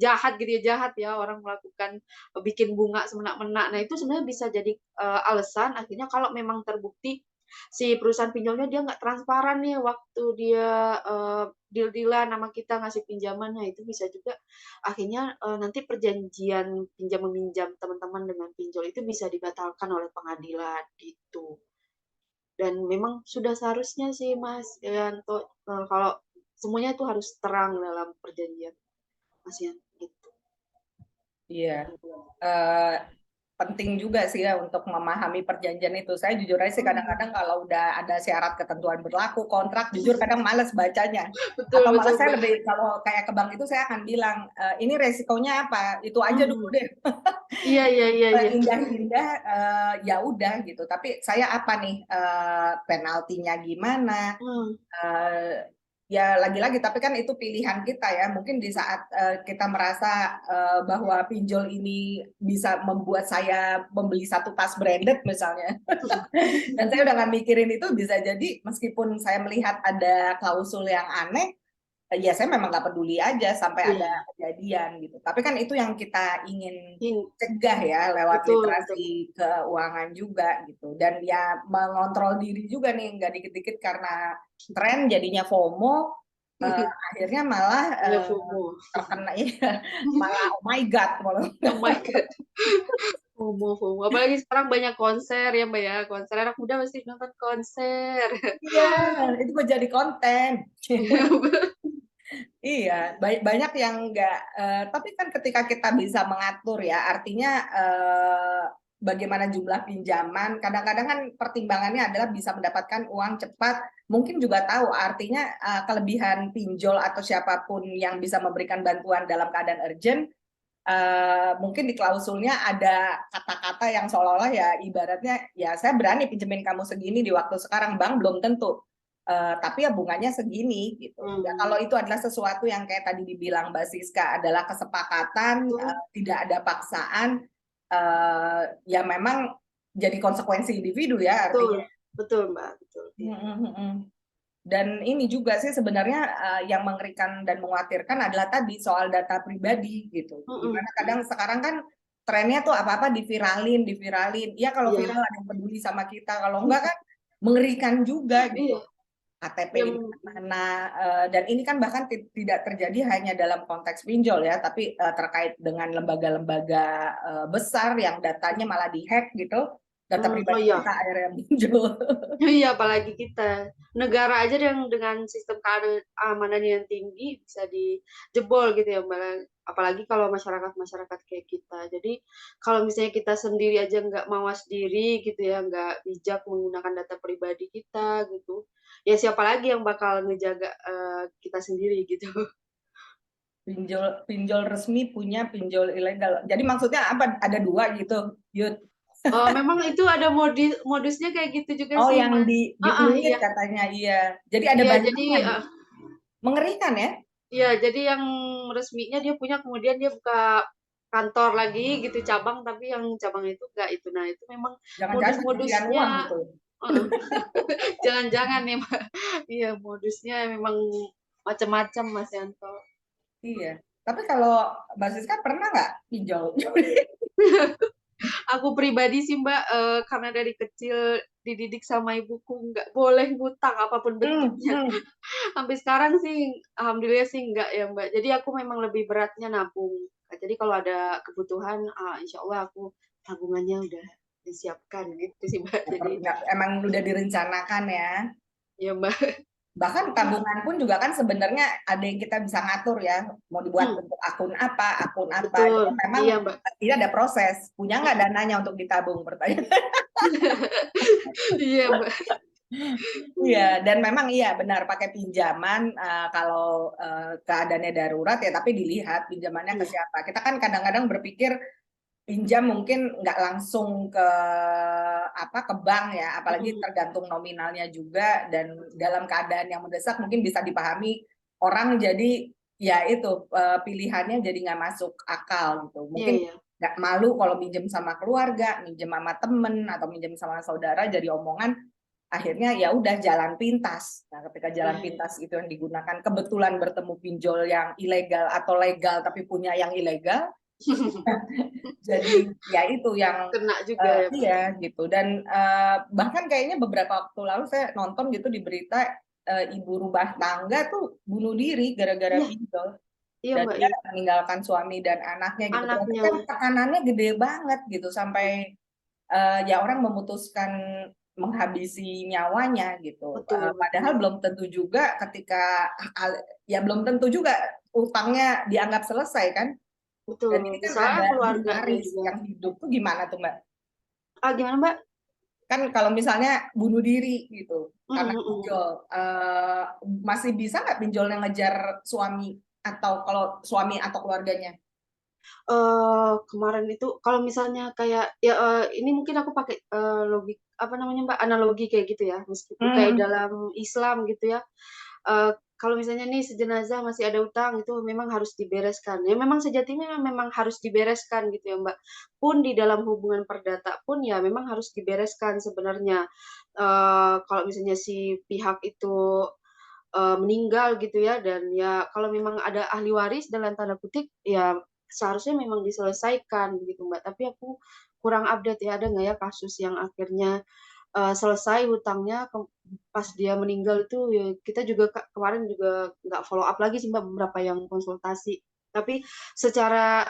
jahat gitu ya, jahat ya orang melakukan, bikin bunga semena-mena. Nah itu sebenarnya bisa jadi, alasan akhirnya kalau memang terbukti si perusahaan pinjolnya dia nggak transparan nih waktu dia, deal-deal-an sama kita ngasih pinjaman, nah itu bisa juga akhirnya, nanti perjanjian pinjam-meminjam teman-teman dengan pinjol itu bisa dibatalkan oleh pengadilan, gitu. Dan memang sudah seharusnya sih Mas Yanto, kalau semuanya itu harus terang dalam perjanjian, Mas Yan, gitu. iya, eh, penting juga sih ya untuk memahami perjanjian itu. Saya jujur aja sih Mhm. kadang-kadang kalau udah ada syarat ketentuan berlaku, kontrak, jujur kadang males bacanya. Betul, Atau malah betul saya Mbak. lebih, kalau kayak ke bank itu saya akan bilang, ini resikonya apa? Itu aja dulu Mhm. deh. Iya, iya, iya, iya. Indah-indah ya udah gitu. Tapi saya apa nih penaltinya gimana? Mmm. Eh, ya lagi-lagi tapi kan itu pilihan kita ya. Mungkin di saat kita merasa bahwa pinjol ini bisa membuat saya membeli satu tas branded misalnya, dan saya udah nggak mikirin itu, bisa jadi meskipun saya melihat ada klausul yang aneh, ya saya memang nggak peduli aja sampai ada Iya, kejadian gitu. Tapi kan itu yang kita ingin in cegah ya lewat betul betul. literasi keuangan juga gitu. Dan ya mengontrol diri juga nih, nggak dikit-dikit karena tren jadinya FOMO, akhirnya malah Ya FOMO. terkena ya, malah oh my god malah. Oh my God, FOMO FOMO. Apalagi sekarang banyak konser ya, Mbak, ya. Konser anak muda pasti nonton konser. Iya, itu mau jadi konten. Iya, banyak yang enggak, tapi kan ketika kita bisa mengatur ya, artinya bagaimana jumlah pinjaman, kadang-kadang kan pertimbangannya adalah bisa mendapatkan uang cepat, mungkin juga tahu artinya kelebihan pinjol atau siapapun yang bisa memberikan bantuan dalam keadaan urgent, mungkin di klausulnya ada kata-kata yang seolah-olah ya ibaratnya ya saya berani pinjemin kamu segini di waktu sekarang, bank belum tentu. Tapi ya bunganya segini gitu. Ya, kalau itu adalah sesuatu yang kayak tadi dibilang Mbak Siska adalah kesepakatan, Betul, tidak ada paksaan, ya memang jadi konsekuensi individu ya betul, artinya. betul, Mbak, betul. Mm, Iya. mm, mm. Dan ini juga sih sebenarnya yang mengerikan dan mengkhawatirkan adalah tadi soal data pribadi gitu. Mhm, Dimana mhm. kadang sekarang kan trennya tuh apa-apa diviralin, diviralin. Ya kalau Iya. viral ada yang peduli sama kita, kalau enggak kan mengerikan juga gitu. Iya, KTP di yang mana, dan ini kan bahkan tidak terjadi hanya dalam konteks pinjol ya, tapi terkait dengan lembaga-lembaga besar yang datanya malah dihack gitu, data oh pribadi iya. kita akhirnya muncul. Iya, apalagi kita. Negara aja yang dengan sistem keamanan yang tinggi bisa dijebol gitu ya, Mbak. Apalagi kalau masyarakat-masyarakat kayak kita. Jadi kalau misalnya kita sendiri aja nggak mawas diri gitu ya, nggak bijak menggunakan data pribadi kita gitu, ya siapa lagi yang bakal ngejaga, kita sendiri gitu. Pinjol pinjol resmi punya pinjol ilegal. Jadi maksudnya apa? Ada dua gitu, Yud. Memang itu ada modusnya kayak gitu juga Oh, sih, yang Mbak. di UIT Iya, katanya, iya. Jadi ada iya, jadi bantuan. Mengerikan ya? iya, jadi yang resminya dia punya, kemudian dia buka kantor lagi gitu, cabang, tapi yang cabang itu enggak itu. Nah, itu memang Jangan-jangan pencucian modus-modusnya uang gitu. heeh, jangan-jangan ya, Mbak. Iya, modusnya memang macam-macam, Mas Yanto. Iya. Tapi kalau Mbak Siska pernah nggak pinjol? Aku pribadi sih, Mbak, karena dari kecil dididik sama ibuku nggak boleh ngutang apapun Hmm, bentuknya. hmm. Sampai sekarang sih alhamdulillah sih enggak ya, Mbak. Jadi aku memang lebih beratnya nabung. Jadi kalau ada kebutuhan, insya Allah aku tabungannya udah disiapkan gitu sih, Mbak. Jadi Emang udah direncanakan ya. ya, Mbak. Bahkan tabungan pun juga kan sebenarnya ada yang kita bisa ngatur ya, mau dibuat Mhm, bentuk akun apa. Itu betul. kan memang Iya, Mbak. tidak ada proses. Punya nggak Mhm. dananya untuk ditabung, pertanyaan. Iya, Mbak. Iya, dan memang iya benar pakai pinjaman kalau keadaannya darurat ya, tapi dilihat pinjamannya ke Iya. siapa. Kita kan kadang-kadang berpikir pinjam mungkin nggak langsung ke apa ke bank ya, apalagi Mhm. tergantung nominalnya juga dan dalam keadaan yang mendesak mungkin bisa dipahami orang jadi ya itu pilihannya jadi nggak masuk akal gitu. Iya, Mungkin iya. nggak malu kalau minjem sama keluarga, minjem sama temen atau minjem sama saudara jadi omongan akhirnya ya udah jalan pintas. Nah, ketika jalan Iya, iya. pintas itu yang digunakan kebetulan bertemu pinjol yang ilegal atau legal tapi punya yang ilegal, jadi ya itu yang Kena juga ya, Mbak. iya gitu. Dan bahkan kayaknya beberapa waktu lalu saya nonton gitu di berita ibu rumah tangga tuh bunuh diri gara-gara Iya, pinjol iya, dan Mbak, dia iya. meninggalkan suami dan anaknya gitu. Berarti Anaknya. kan tekanannya gede banget gitu sampai ya orang memutuskan menghabisi nyawanya gitu. Betul, Padahal betul. belum tentu juga ketika ya belum tentu juga utangnya dianggap selesai kan. Dan ini Betul. kan Misalnya ada keluarganya binaris juga. yang hidup tuh gimana tuh Mbak? Gimana, Mbak? Kan kalau misalnya bunuh diri gitu Mhm, karena mhm. pinjol, masih bisa nggak pinjolnya ngejar suami atau kalau suami atau keluarganya? Kemarin itu kalau misalnya kayak ya, ini mungkin aku pakai, apa namanya, Mbak, analogi kayak gitu ya, meskipun kayak Hmm, dalam Islam gitu ya, kalau misalnya nih sejenazah masih ada utang itu memang harus dibereskan. Ya memang sejatinya memang harus dibereskan gitu ya, Mbak. Pun di dalam hubungan perdata pun ya memang harus dibereskan sebenarnya. Kalau misalnya si pihak itu, meninggal gitu ya dan ya kalau memang ada ahli waris dalam tanda kutip, ya seharusnya memang diselesaikan gitu, Mbak. Tapi aku kurang update ya, ada nggak ya kasus yang akhirnya selesai hutangnya pas dia meninggal itu ya kita juga kemarin juga nggak follow up lagi sih Mbak, beberapa yang konsultasi. Tapi secara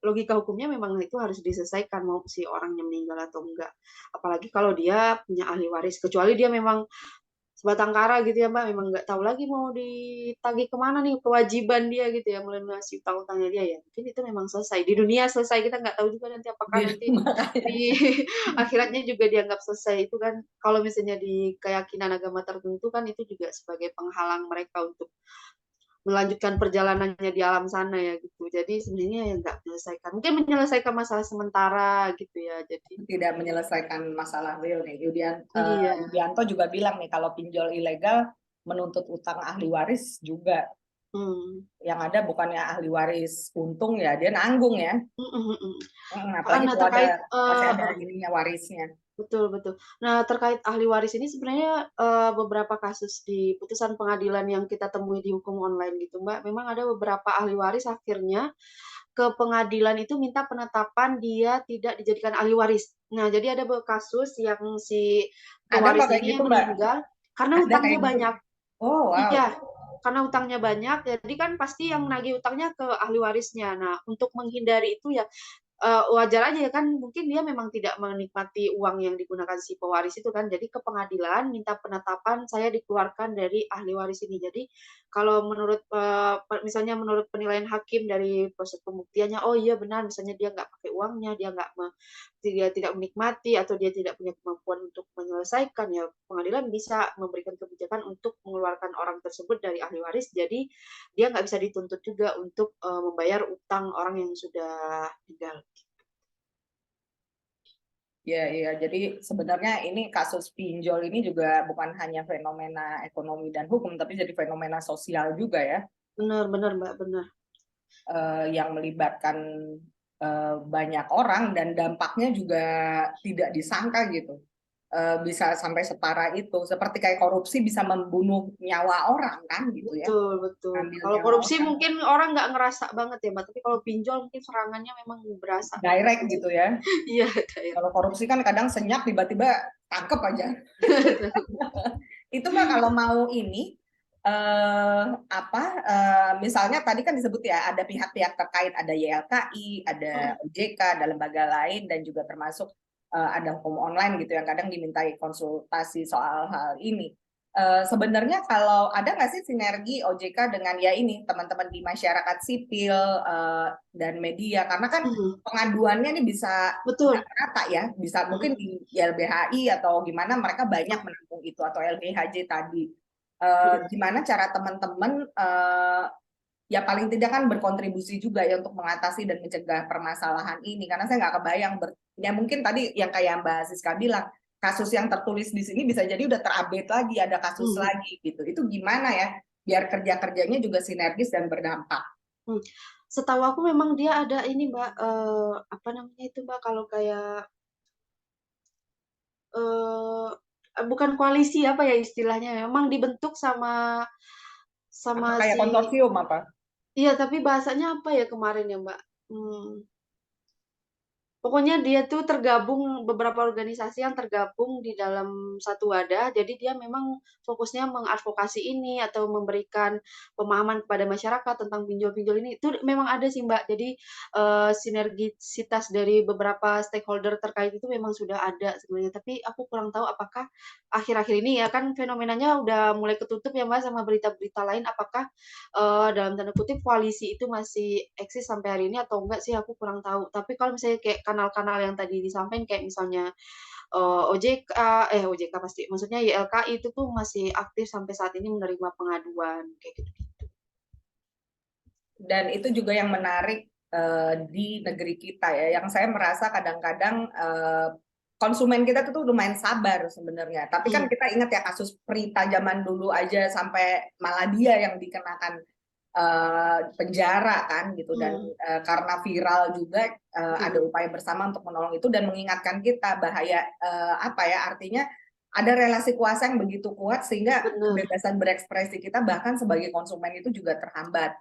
logika hukumnya memang itu harus diselesaikan mau si orangnya meninggal atau enggak. Apalagi kalau dia punya ahli waris, kecuali dia memang sebatang kara gitu ya Mbak, memang nggak tahu lagi mau ditagih kemana nih kewajiban dia gitu ya, melunasi utang-utangnya dia ya. Mungkin itu memang selesai. Di dunia selesai, kita nggak tahu juga nanti apakah Iya, nanti makanya. di akhiratnya juga dianggap selesai. Itu kan kalau misalnya di keyakinan agama tertentu kan itu juga sebagai penghalang mereka untuk melanjutkan perjalanannya di alam sana ya gitu. Jadi sebenarnya ya nggak menyelesaikan. Mungkin menyelesaikan masalah sementara gitu ya. Jadi Tidak menyelesaikan masalah real nih. iya. Yudianto juga bilang nih kalau pinjol ilegal menuntut utang ahli waris juga, Hmm. yang ada bukannya ahli waris untung ya dia nanggung ya. Mm, mm, mm. Apalagi Nah kalau ada terkait masih ada ininya warisnya. betul betul. Nah, terkait ahli waris ini sebenarnya, beberapa kasus di putusan pengadilan yang kita temui di hukum online gitu, Mbak, memang ada beberapa ahli waris akhirnya ke pengadilan itu minta penetapan dia tidak dijadikan ahli waris. Nah, jadi ada kasus yang si Ada nggak pewaris kayak ini gitu Mbak? meninggal karena Ada kayak hutangnya gitu. banyak. Oh wow. Iya, karena hutangnya banyak, jadi kan pasti yang menagih hutangnya ke ahli warisnya. Nah, untuk menghindari itu ya wajar aja ya kan mungkin dia memang tidak menikmati uang yang digunakan si pewaris itu kan. Jadi ke pengadilan minta penetapan saya dikeluarkan dari ahli waris ini. Jadi kalau menurut misalnya menurut penilaian hakim dari proses pembuktiannya, oh iya benar misalnya dia nggak pakai uangnya, dia tidak menikmati atau dia tidak punya kemampuan untuk menyelesaikan ya pengadilan bisa memberikan kebijakan untuk mengeluarkan orang tersebut dari ahli waris. Jadi dia nggak bisa dituntut juga untuk membayar utang orang yang sudah tinggal. Ya, ya. Jadi sebenarnya ini kasus pinjol ini juga bukan hanya fenomena ekonomi dan hukum, tapi jadi fenomena sosial juga ya, Benar benar, Mbak, benar. yang melibatkan banyak orang dan dampaknya juga tidak disangka gitu. Bisa sampai separah itu, seperti kayak korupsi bisa membunuh nyawa orang kan gitu ya, Betul betul. ambil Kalau nyawa korupsi orang mungkin orang nggak ngerasa banget ya, Mbak, tapi kalau pinjol mungkin serangannya memang berasa banget. direct gitu ya. Iya, daerah. Kalau korupsi kan kadang senyap tiba-tiba tangkep aja. Itu Mbak kalau mau ini misalnya tadi kan disebut ya ada pihak-pihak terkait, ada YLKI, ada OJK, ada lembaga lain dan juga termasuk ada hukum online gitu yang kadang dimintai konsultasi soal hal ini. Sebenarnya kalau ada nggak sih sinergi OJK dengan ya ini teman-teman di masyarakat sipil dan media, karena kan Mhm, pengaduannya ini bisa nggak betul. rata ya, bisa mungkin Mhm, di YLBHI atau gimana mereka banyak mhm, menampung itu atau LBHJ tadi. mhm. Gimana cara teman-teman ya paling tidak kan berkontribusi juga ya untuk mengatasi dan mencegah permasalahan ini, karena saya nggak kebayang ya mungkin tadi yang kayak Mbak Siska bilang kasus yang tertulis di sini bisa jadi udah terupdate lagi, ada kasus Mhm, lagi gitu, itu gimana ya biar kerja-kerjanya juga sinergis dan berdampak. mhm. Setahu aku memang dia ada ini, Mbak, apa namanya itu, Mbak, kalau kayak, eee, bukan koalisi, apa ya istilahnya, memang dibentuk sama Apa sama kayak si konsorsium apa? iya, tapi bahasanya apa ya kemarin ya, Mbak? Pokoknya dia tuh tergabung beberapa organisasi yang tergabung di dalam satu wadah, jadi dia memang fokusnya mengadvokasi ini atau memberikan pemahaman kepada masyarakat tentang pinjol-pinjol ini, itu memang ada sih, Mbak. Jadi, sinergisitas dari beberapa stakeholder terkait itu memang sudah ada sebenarnya, tapi aku kurang tahu apakah akhir-akhir ini ya kan fenomenanya udah mulai ketutup ya, Mbak, sama berita-berita lain, apakah dalam tanda kutip koalisi itu masih eksis sampai hari ini atau enggak sih aku kurang tahu. Tapi kalau misalnya kayak kanal-kanal yang tadi disampaikan kayak misalnya, OJK OJK pasti, maksudnya YLKI itu tuh masih aktif sampai saat ini menerima pengaduan kayak gitu-gitu. Dan itu juga yang menarik di negeri kita ya, yang saya merasa kadang-kadang konsumen kita tuh lumayan sabar sebenarnya. Tapi kan Iya, kita ingat ya kasus Prita zaman dulu aja sampai malah dia yang dikenakan penjara kan gitu, dan karena viral juga ada upaya bersama untuk menolong itu dan mengingatkan kita bahaya apa ya, artinya ada relasi kuasa yang begitu kuat sehingga benar. kebebasan berekspresi kita bahkan sebagai konsumen itu juga terhambat.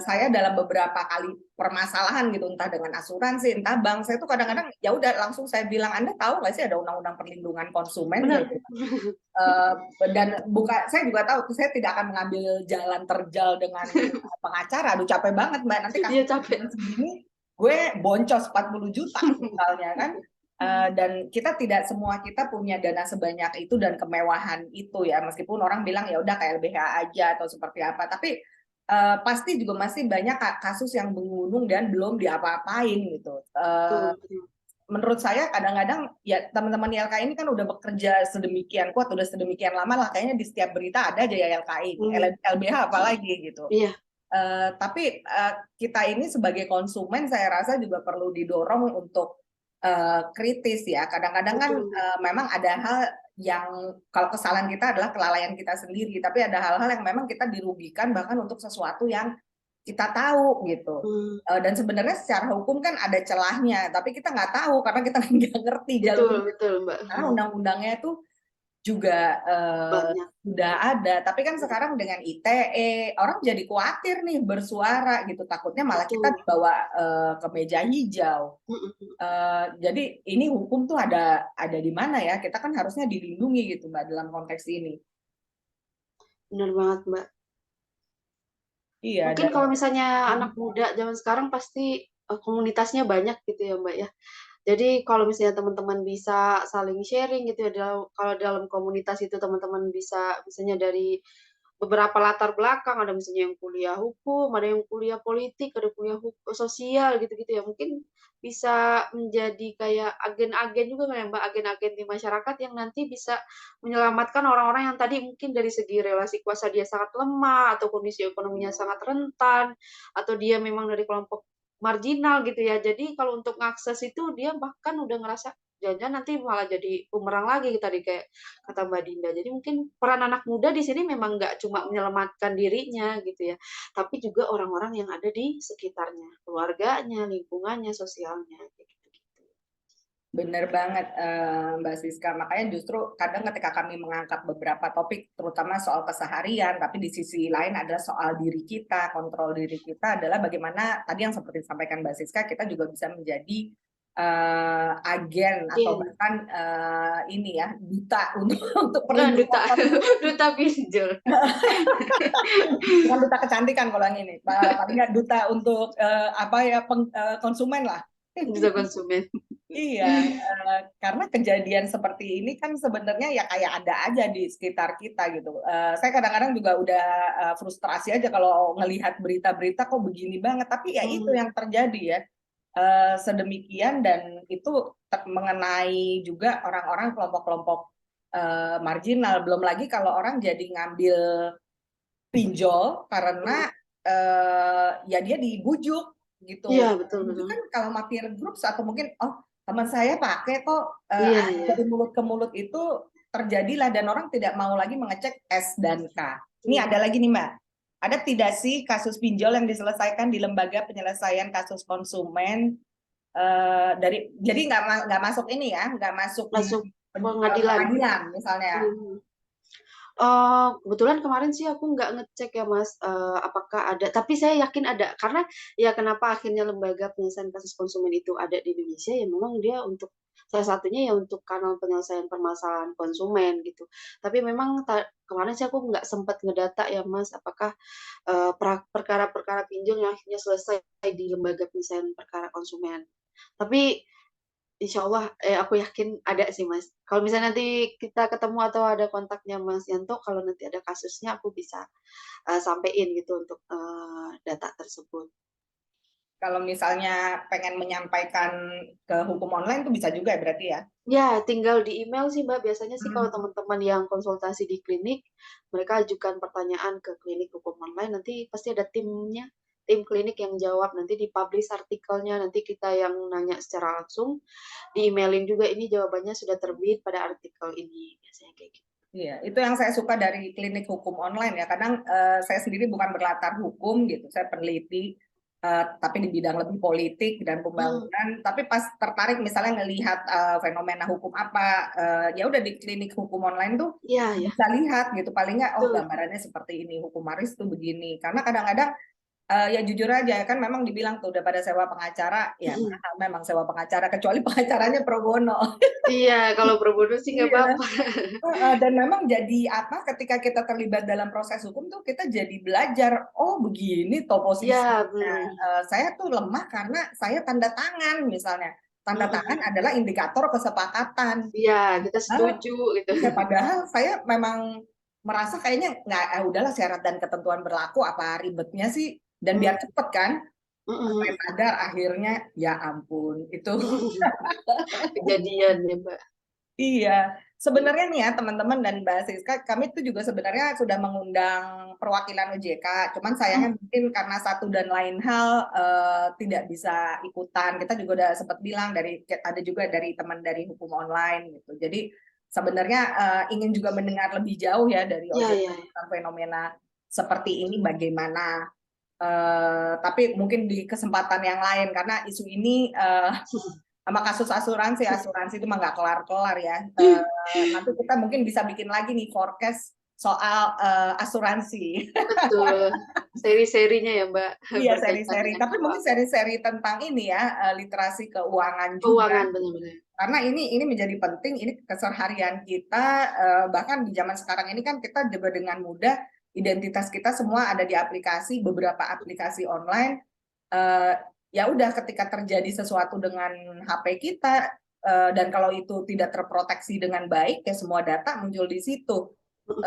Saya dalam beberapa kali permasalahan gitu, entah dengan asuransi, entah bank, saya tuh kadang-kadang ya udah langsung saya bilang, Anda tahu nggak sih ada undang-undang perlindungan konsumen? Saya Benar. bilang. Dan saya juga tahu saya tidak akan mengambil jalan terjal dengan pengacara. Aduh capek banget Mbak, nanti Iya, kasus capek. segini gue boncos 40 juta misalnya kan. Dan kita semua kita punya dana sebanyak itu dan kemewahan itu ya, meskipun orang bilang ya udah KLBH aja atau seperti apa, tapi pasti juga masih banyak kasus yang menggunung dan belum diapa-apain gitu. Betul. Menurut saya kadang-kadang ya teman-teman YLKI ini kan udah bekerja sedemikian kuat, udah sedemikian lama lah, kayaknya di setiap berita ada aja ya YLKI, LBH apalagi gitu. Iya. Tapi kita ini sebagai konsumen saya rasa juga perlu didorong untuk kritis ya. Kadang-kadang kan memang ada hal yang kalau kesalahan kita adalah kelalaian kita sendiri, tapi ada hal-hal yang memang kita dirugikan bahkan untuk sesuatu yang kita tahu gitu. Dan sebenarnya secara hukum kan ada celahnya, tapi kita nggak tahu karena kita nggak ngerti jalurnya. Betul, Mbak. Karena undang-undangnya itu juga Banyak. sudah ada, tapi kan sekarang dengan ITE orang jadi khawatir nih bersuara gitu, takutnya malah kita Betul. dibawa ke meja hijau. Jadi ini hukum tuh ada di mana ya? Kita kan harusnya dilindungi gitu Mbak dalam konteks ini. Benar banget, Mbak. Iya. Mungkin kalau misalnya anak muda zaman sekarang pasti komunitasnya banyak gitu ya, Mbak ya. Jadi kalau misalnya teman-teman bisa saling sharing gitu ya, kalau dalam komunitas itu teman-teman bisa misalnya dari beberapa latar belakang, ada misalnya yang kuliah hukum, ada yang kuliah politik, ada kuliah sosial gitu-gitu ya. Mungkin bisa menjadi kayak agen-agen juga kan ya, Mbak, agen-agen di masyarakat yang nanti bisa menyelamatkan orang-orang yang tadi mungkin dari segi relasi kuasa dia sangat lemah, atau kondisi ekonominya sangat rentan, atau dia memang dari kelompok marginal gitu ya. Jadi kalau untuk ngakses itu dia bahkan udah ngerasa, jangan-jangan nanti malah jadi bumerang lagi tadi kayak kata Mbak Dinda. Jadi mungkin peran anak muda di sini memang nggak cuma menyelamatkan dirinya gitu ya, tapi juga orang-orang yang ada di sekitarnya, keluarganya, lingkungannya, sosialnya, kayak gitu-gitu. Bener banget Mbak Siska, makanya justru kadang ketika kami mengangkat beberapa topik, terutama soal keseharian, tapi di sisi lain ada soal diri kita, kontrol diri kita adalah bagaimana tadi yang seperti disampaikan Mbak Siska, kita juga bisa menjadi agen atau Iya, bahkan ini ya duta untuk duta perlindungan, duta pinjol. bukan duta kecantikan kalau yang ini, paling nggak duta untuk apa ya konsumen lah. Duta konsumen. Iya, karena kejadian seperti ini kan sebenarnya ya kayak ada aja di sekitar kita gitu. Saya kadang-kadang juga udah frustrasi aja kalau ngelihat berita-berita kok begini banget, tapi ya itu yang terjadi ya. Sedemikian dan itu mengenai juga orang-orang kelompok-kelompok marginal. Belum lagi kalau orang jadi ngambil pinjol karena ya dia dibujuk gitu. Iya, betul Itu betul. kan kalau sama peer groups atau mungkin teman saya pakai kok Iya iya. dari mulut ke mulut itu terjadilah dan orang tidak mau lagi mengecek S dan K. Ini ada lagi nih Mbak. Ada tidak sih kasus pinjol yang diselesaikan di lembaga penyelesaian kasus konsumen jadi nggak masuk ini ya, nggak masuk di Masuk pengadilan. pengadilan misalnya. Kebetulan kemarin sih aku nggak ngecek ya Mas, apakah ada, tapi saya yakin ada. Karena ya kenapa akhirnya lembaga penyelesaian kasus konsumen itu ada di Indonesia, ya memang dia untuk salah satunya ya untuk kanal penyelesaian permasalahan konsumen gitu. Tapi memang kemarin sih aku nggak sempat ngedata ya Mas, apakah, perkara-perkara pinjol yang akhirnya selesai di lembaga penyelesaian perkara konsumen. Tapi insya Allah, aku yakin ada sih Mas. Kalau misalnya nanti kita ketemu atau ada kontaknya Mas Yanto, kalau nanti ada kasusnya aku bisa sampein gitu untuk data tersebut. Kalau misalnya pengen menyampaikan ke hukum online itu bisa juga ya berarti ya? Ya, tinggal di email sih Mbak. Biasanya sih kalau teman-teman yang konsultasi di klinik, mereka ajukan pertanyaan ke klinik hukum online, nanti pasti ada timnya tim klinik yang jawab, nanti di-publish artikelnya, nanti kita yang nanya secara langsung, di-email-in juga, ini jawabannya sudah terbit pada artikel ini, biasanya kayak gitu. Iya, itu yang saya suka dari klinik hukum online ya. Kadang saya sendiri bukan berlatar hukum gitu, saya peneliti, tapi di bidang lebih politik dan pembangunan. Tapi pas tertarik misalnya ngelihat fenomena hukum apa, ya udah di klinik hukum online tuh Iya, ya, bisa lihat gitu. Paling nggak, oh betul. gambarannya seperti ini, hukum waris tuh begini. Karena kadang-kadang ya jujur aja kan memang dibilang tuh udah pada sewa pengacara, ya mahal memang sewa pengacara, kecuali pengacaranya pro bono. Iya, kalau berbodoh sih nggak Iya. apa-apa. Dan memang jadi apa, ketika kita terlibat dalam proses hukum tuh kita jadi belajar, oh begini toh posisinya. Iya, Saya tuh lemah karena saya tanda tangan misalnya. Tanda tangan adalah indikator kesepakatan. iya, kita Padahal, setuju gitu. ya, padahal saya memang merasa kayaknya nggak, udahlah syarat dan ketentuan berlaku, apa ribetnya sih, dan biar cepet kan. Sampai sadar akhirnya, ya ampun, itu Kejadian ya, Mbak. iya, sebenarnya nih ya teman-teman dan Mbak Siska, kami tuh juga sebenarnya sudah mengundang perwakilan OJK, cuman sayangnya mungkin karena satu dan lain hal tidak bisa ikutan. Kita juga udah sempat bilang ada juga dari teman dari hukum online gitu. Jadi sebenarnya ingin juga mendengar lebih jauh ya dari Iya, OJK iya. tentang fenomena seperti ini bagaimana. Tapi mungkin di kesempatan yang lain karena isu ini sama kasus asuransi itu mah nggak kelar-kelar ya. Nanti kita mungkin bisa bikin lagi nih forecast soal asuransi. Betul. Seri-serinya ya, Mbak, Iya, berkaitan seri-seri. dengan Tapi mungkin apa-apa. seri-seri tentang ini ya, literasi keuangan juga. Keuangan, benar-benar. Karena ini menjadi penting, ini keseharian kita, bahkan di zaman sekarang ini kan kita juga dengan mudah identitas kita semua ada di aplikasi, beberapa aplikasi online. Ya udah ketika terjadi sesuatu dengan HP kita, dan kalau itu tidak terproteksi dengan baik, ya semua data muncul di situ.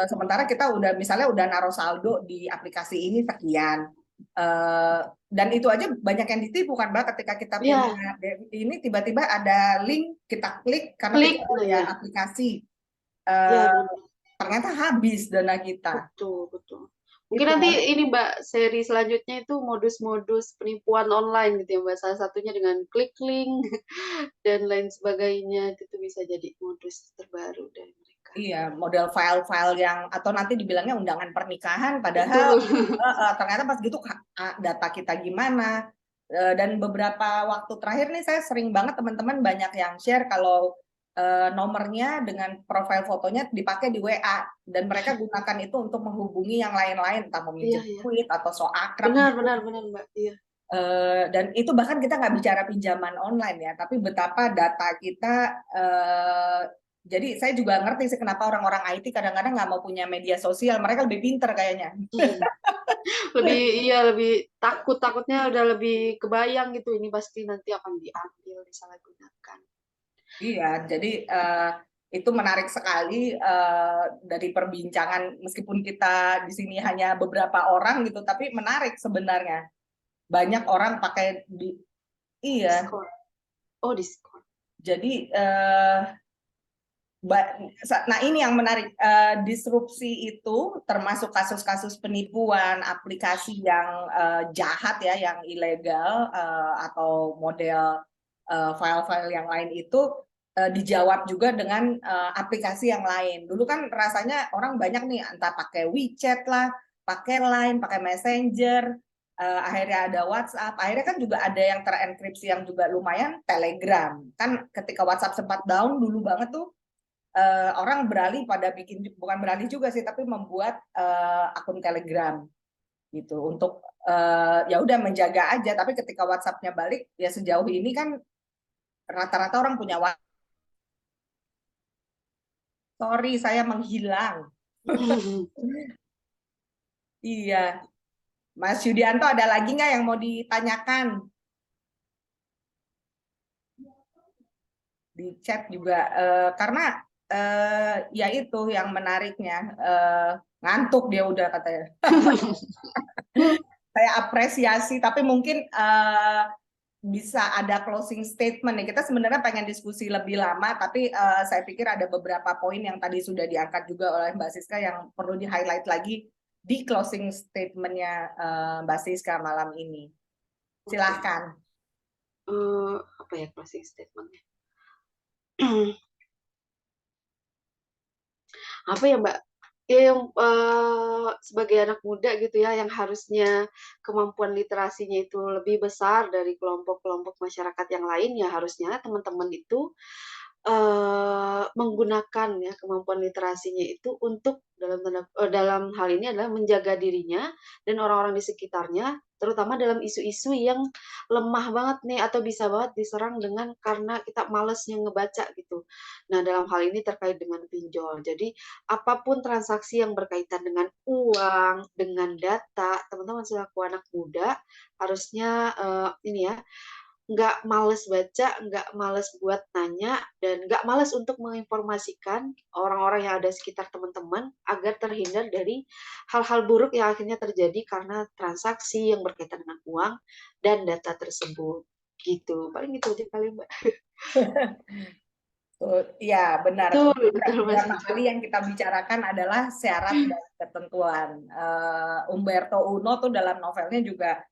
Sementara kita misalnya udah naruh saldo di aplikasi ini sekian, dan itu aja banyak yang ditipu kan Mbak, ketika kita punya Iya, ini tiba-tiba ada link kita klik karena kita klik, nah punya ya. aplikasi, Iya, eh, benar. ternyata habis dana kita. Betul, betul. Mungkin Itu nanti ini Mbak, seri selanjutnya itu modus-modus penipuan online gitu ya Mbak, salah satunya dengan klik link dan lain sebagainya, itu bisa jadi modus terbaru dari mereka. iya, model file-file yang atau nanti dibilangnya undangan pernikahan, padahal Betul. ternyata pas gitu data kita gimana. Dan beberapa waktu terakhir nih saya sering banget teman-teman banyak yang share kalau nomornya dengan profil fotonya dipakai di WA dan mereka gunakan itu untuk menghubungi yang lain-lain, entah Iya, meminjam iya. duit atau so akrab Benar, gitu. benar, benar Mbak, iya. Dan itu bahkan kita nggak bicara pinjaman online ya, tapi betapa data kita. Jadi saya juga ngerti sih kenapa orang-orang IT kadang-kadang nggak mau punya media sosial, mereka lebih pinter kayaknya. Lebih iya, lebih takutnya udah lebih kebayang gitu, ini pasti nanti akan diambil, disalahgunakan. Iya, jadi itu menarik sekali dari perbincangan, meskipun kita di sini hanya beberapa orang gitu, tapi menarik sebenarnya. Banyak orang pakai iya. Discord. Oh, Discord. Jadi nah ini yang menarik, disrupsi itu termasuk kasus-kasus penipuan, aplikasi yang jahat ya, yang ilegal, atau model file-file yang lain itu dijawab juga dengan aplikasi yang lain. Dulu kan rasanya orang banyak nih entah pakai WeChat lah, pakai Line, pakai Messenger, akhirnya ada WhatsApp, akhirnya kan juga ada yang terenkripsi yang juga lumayan, Telegram. Kan ketika WhatsApp sempat down dulu banget tuh, orang beralih pada bukan beralih juga sih, tapi membuat akun Telegram gitu untuk ya udah menjaga aja. Tapi ketika WhatsApp-nya balik, ya sejauh ini kan rata-rata orang punya WhatsApp. Sorry, saya menghilang. Iya, Mas Yudianto ada lagi nggak yang mau ditanyakan? Di chat juga, karena ya itu yang menariknya, ngantuk dia udah katanya. Saya apresiasi, tapi mungkin bisa ada closing statement nih. Kita sebenarnya pengen diskusi lebih lama, tapi saya pikir ada beberapa poin yang tadi sudah diangkat juga oleh Mbak Siska yang perlu di-highlight lagi di closing statement-nya Mbak Siska malam ini. Silahkan. Apa ya closing statement-nya? Apa ya Mbak? Ya yang sebagai anak muda gitu ya, yang harusnya kemampuan literasinya itu lebih besar dari kelompok-kelompok masyarakat yang lain, ya harusnya teman-teman itu menggunakan ya kemampuan literasinya itu untuk dalam hal ini adalah menjaga dirinya dan orang-orang di sekitarnya, terutama dalam isu-isu yang lemah banget nih atau bisa banget diserang dengan karena kita malesnya ngebaca gitu. Nah, dalam hal ini terkait dengan pinjol. Jadi, apapun transaksi yang berkaitan dengan uang, dengan data, teman-teman selaku anak muda harusnya, ini ya, nggak males baca, nggak males buat nanya, dan nggak males untuk menginformasikan orang-orang yang ada sekitar teman-teman agar terhindar dari hal-hal buruk yang akhirnya terjadi karena transaksi yang berkaitan dengan uang dan data tersebut. Gitu, paling itu aja kali, Mbak. Ya, benar. Betul, betul, Mas. Pertama kali yang kita bicarakan adalah syarat dan ketentuan. Umberto Uno tuh dalam novelnya juga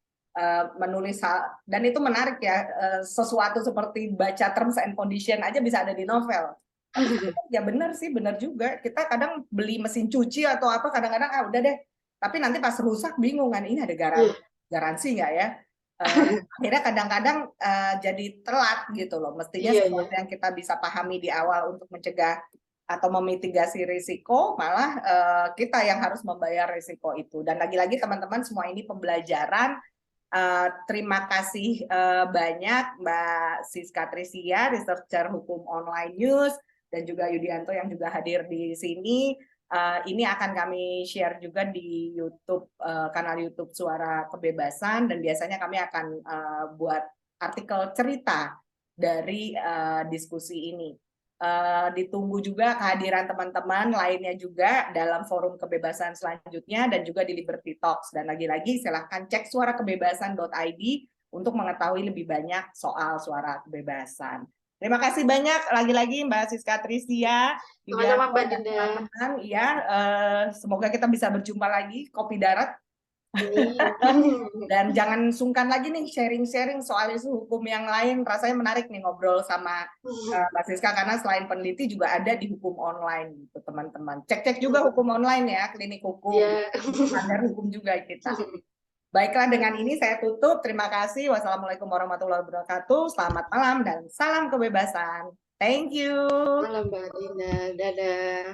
menulis dan itu menarik ya, sesuatu seperti baca terms and condition aja bisa ada di novel. Ya benar sih, benar juga. Kita kadang beli mesin cuci atau apa, kadang-kadang udah deh. Tapi nanti pas rusak bingung kan, ini ada garansi nggak ya? Akhirnya kadang-kadang jadi telat gitu loh. Mestinya sesuatu yang kita bisa pahami di awal untuk mencegah atau memitigasi risiko, malah kita yang harus membayar risiko itu. Dan lagi-lagi teman-teman, semua ini pembelajaran. Terima kasih banyak Mbak Siska Trisia, researcher hukum online news, dan juga Yudianto yang juga hadir di sini. Ini akan kami share juga di YouTube, kanal YouTube Suara Kebebasan, dan biasanya kami akan buat artikel cerita dari diskusi ini. Ditunggu juga kehadiran teman-teman lainnya juga dalam forum kebebasan selanjutnya dan juga di Liberty Talks. Dan lagi-lagi silahkan cek suarakebebasan.id untuk mengetahui lebih banyak soal suara kebebasan. Terima kasih banyak lagi-lagi Mbak Siska Trisia. Sama-sama Mbak Dinda. Teman-teman, ya, semoga kita bisa berjumpa lagi, kopi darat. Dan jangan sungkan lagi nih sharing-sharing soal isu hukum yang lain. Rasanya menarik nih ngobrol sama Mbak Siska, karena selain peneliti juga ada di hukum online gitu teman-teman. Cek-cek juga hukum online ya, klinik hukum, standar hukum juga kita. Baiklah, dengan ini saya tutup. Terima kasih. Wassalamualaikum warahmatullahi wabarakatuh. Selamat malam dan salam kebebasan. Thank you. Malam Mbak Dinda. Dadah.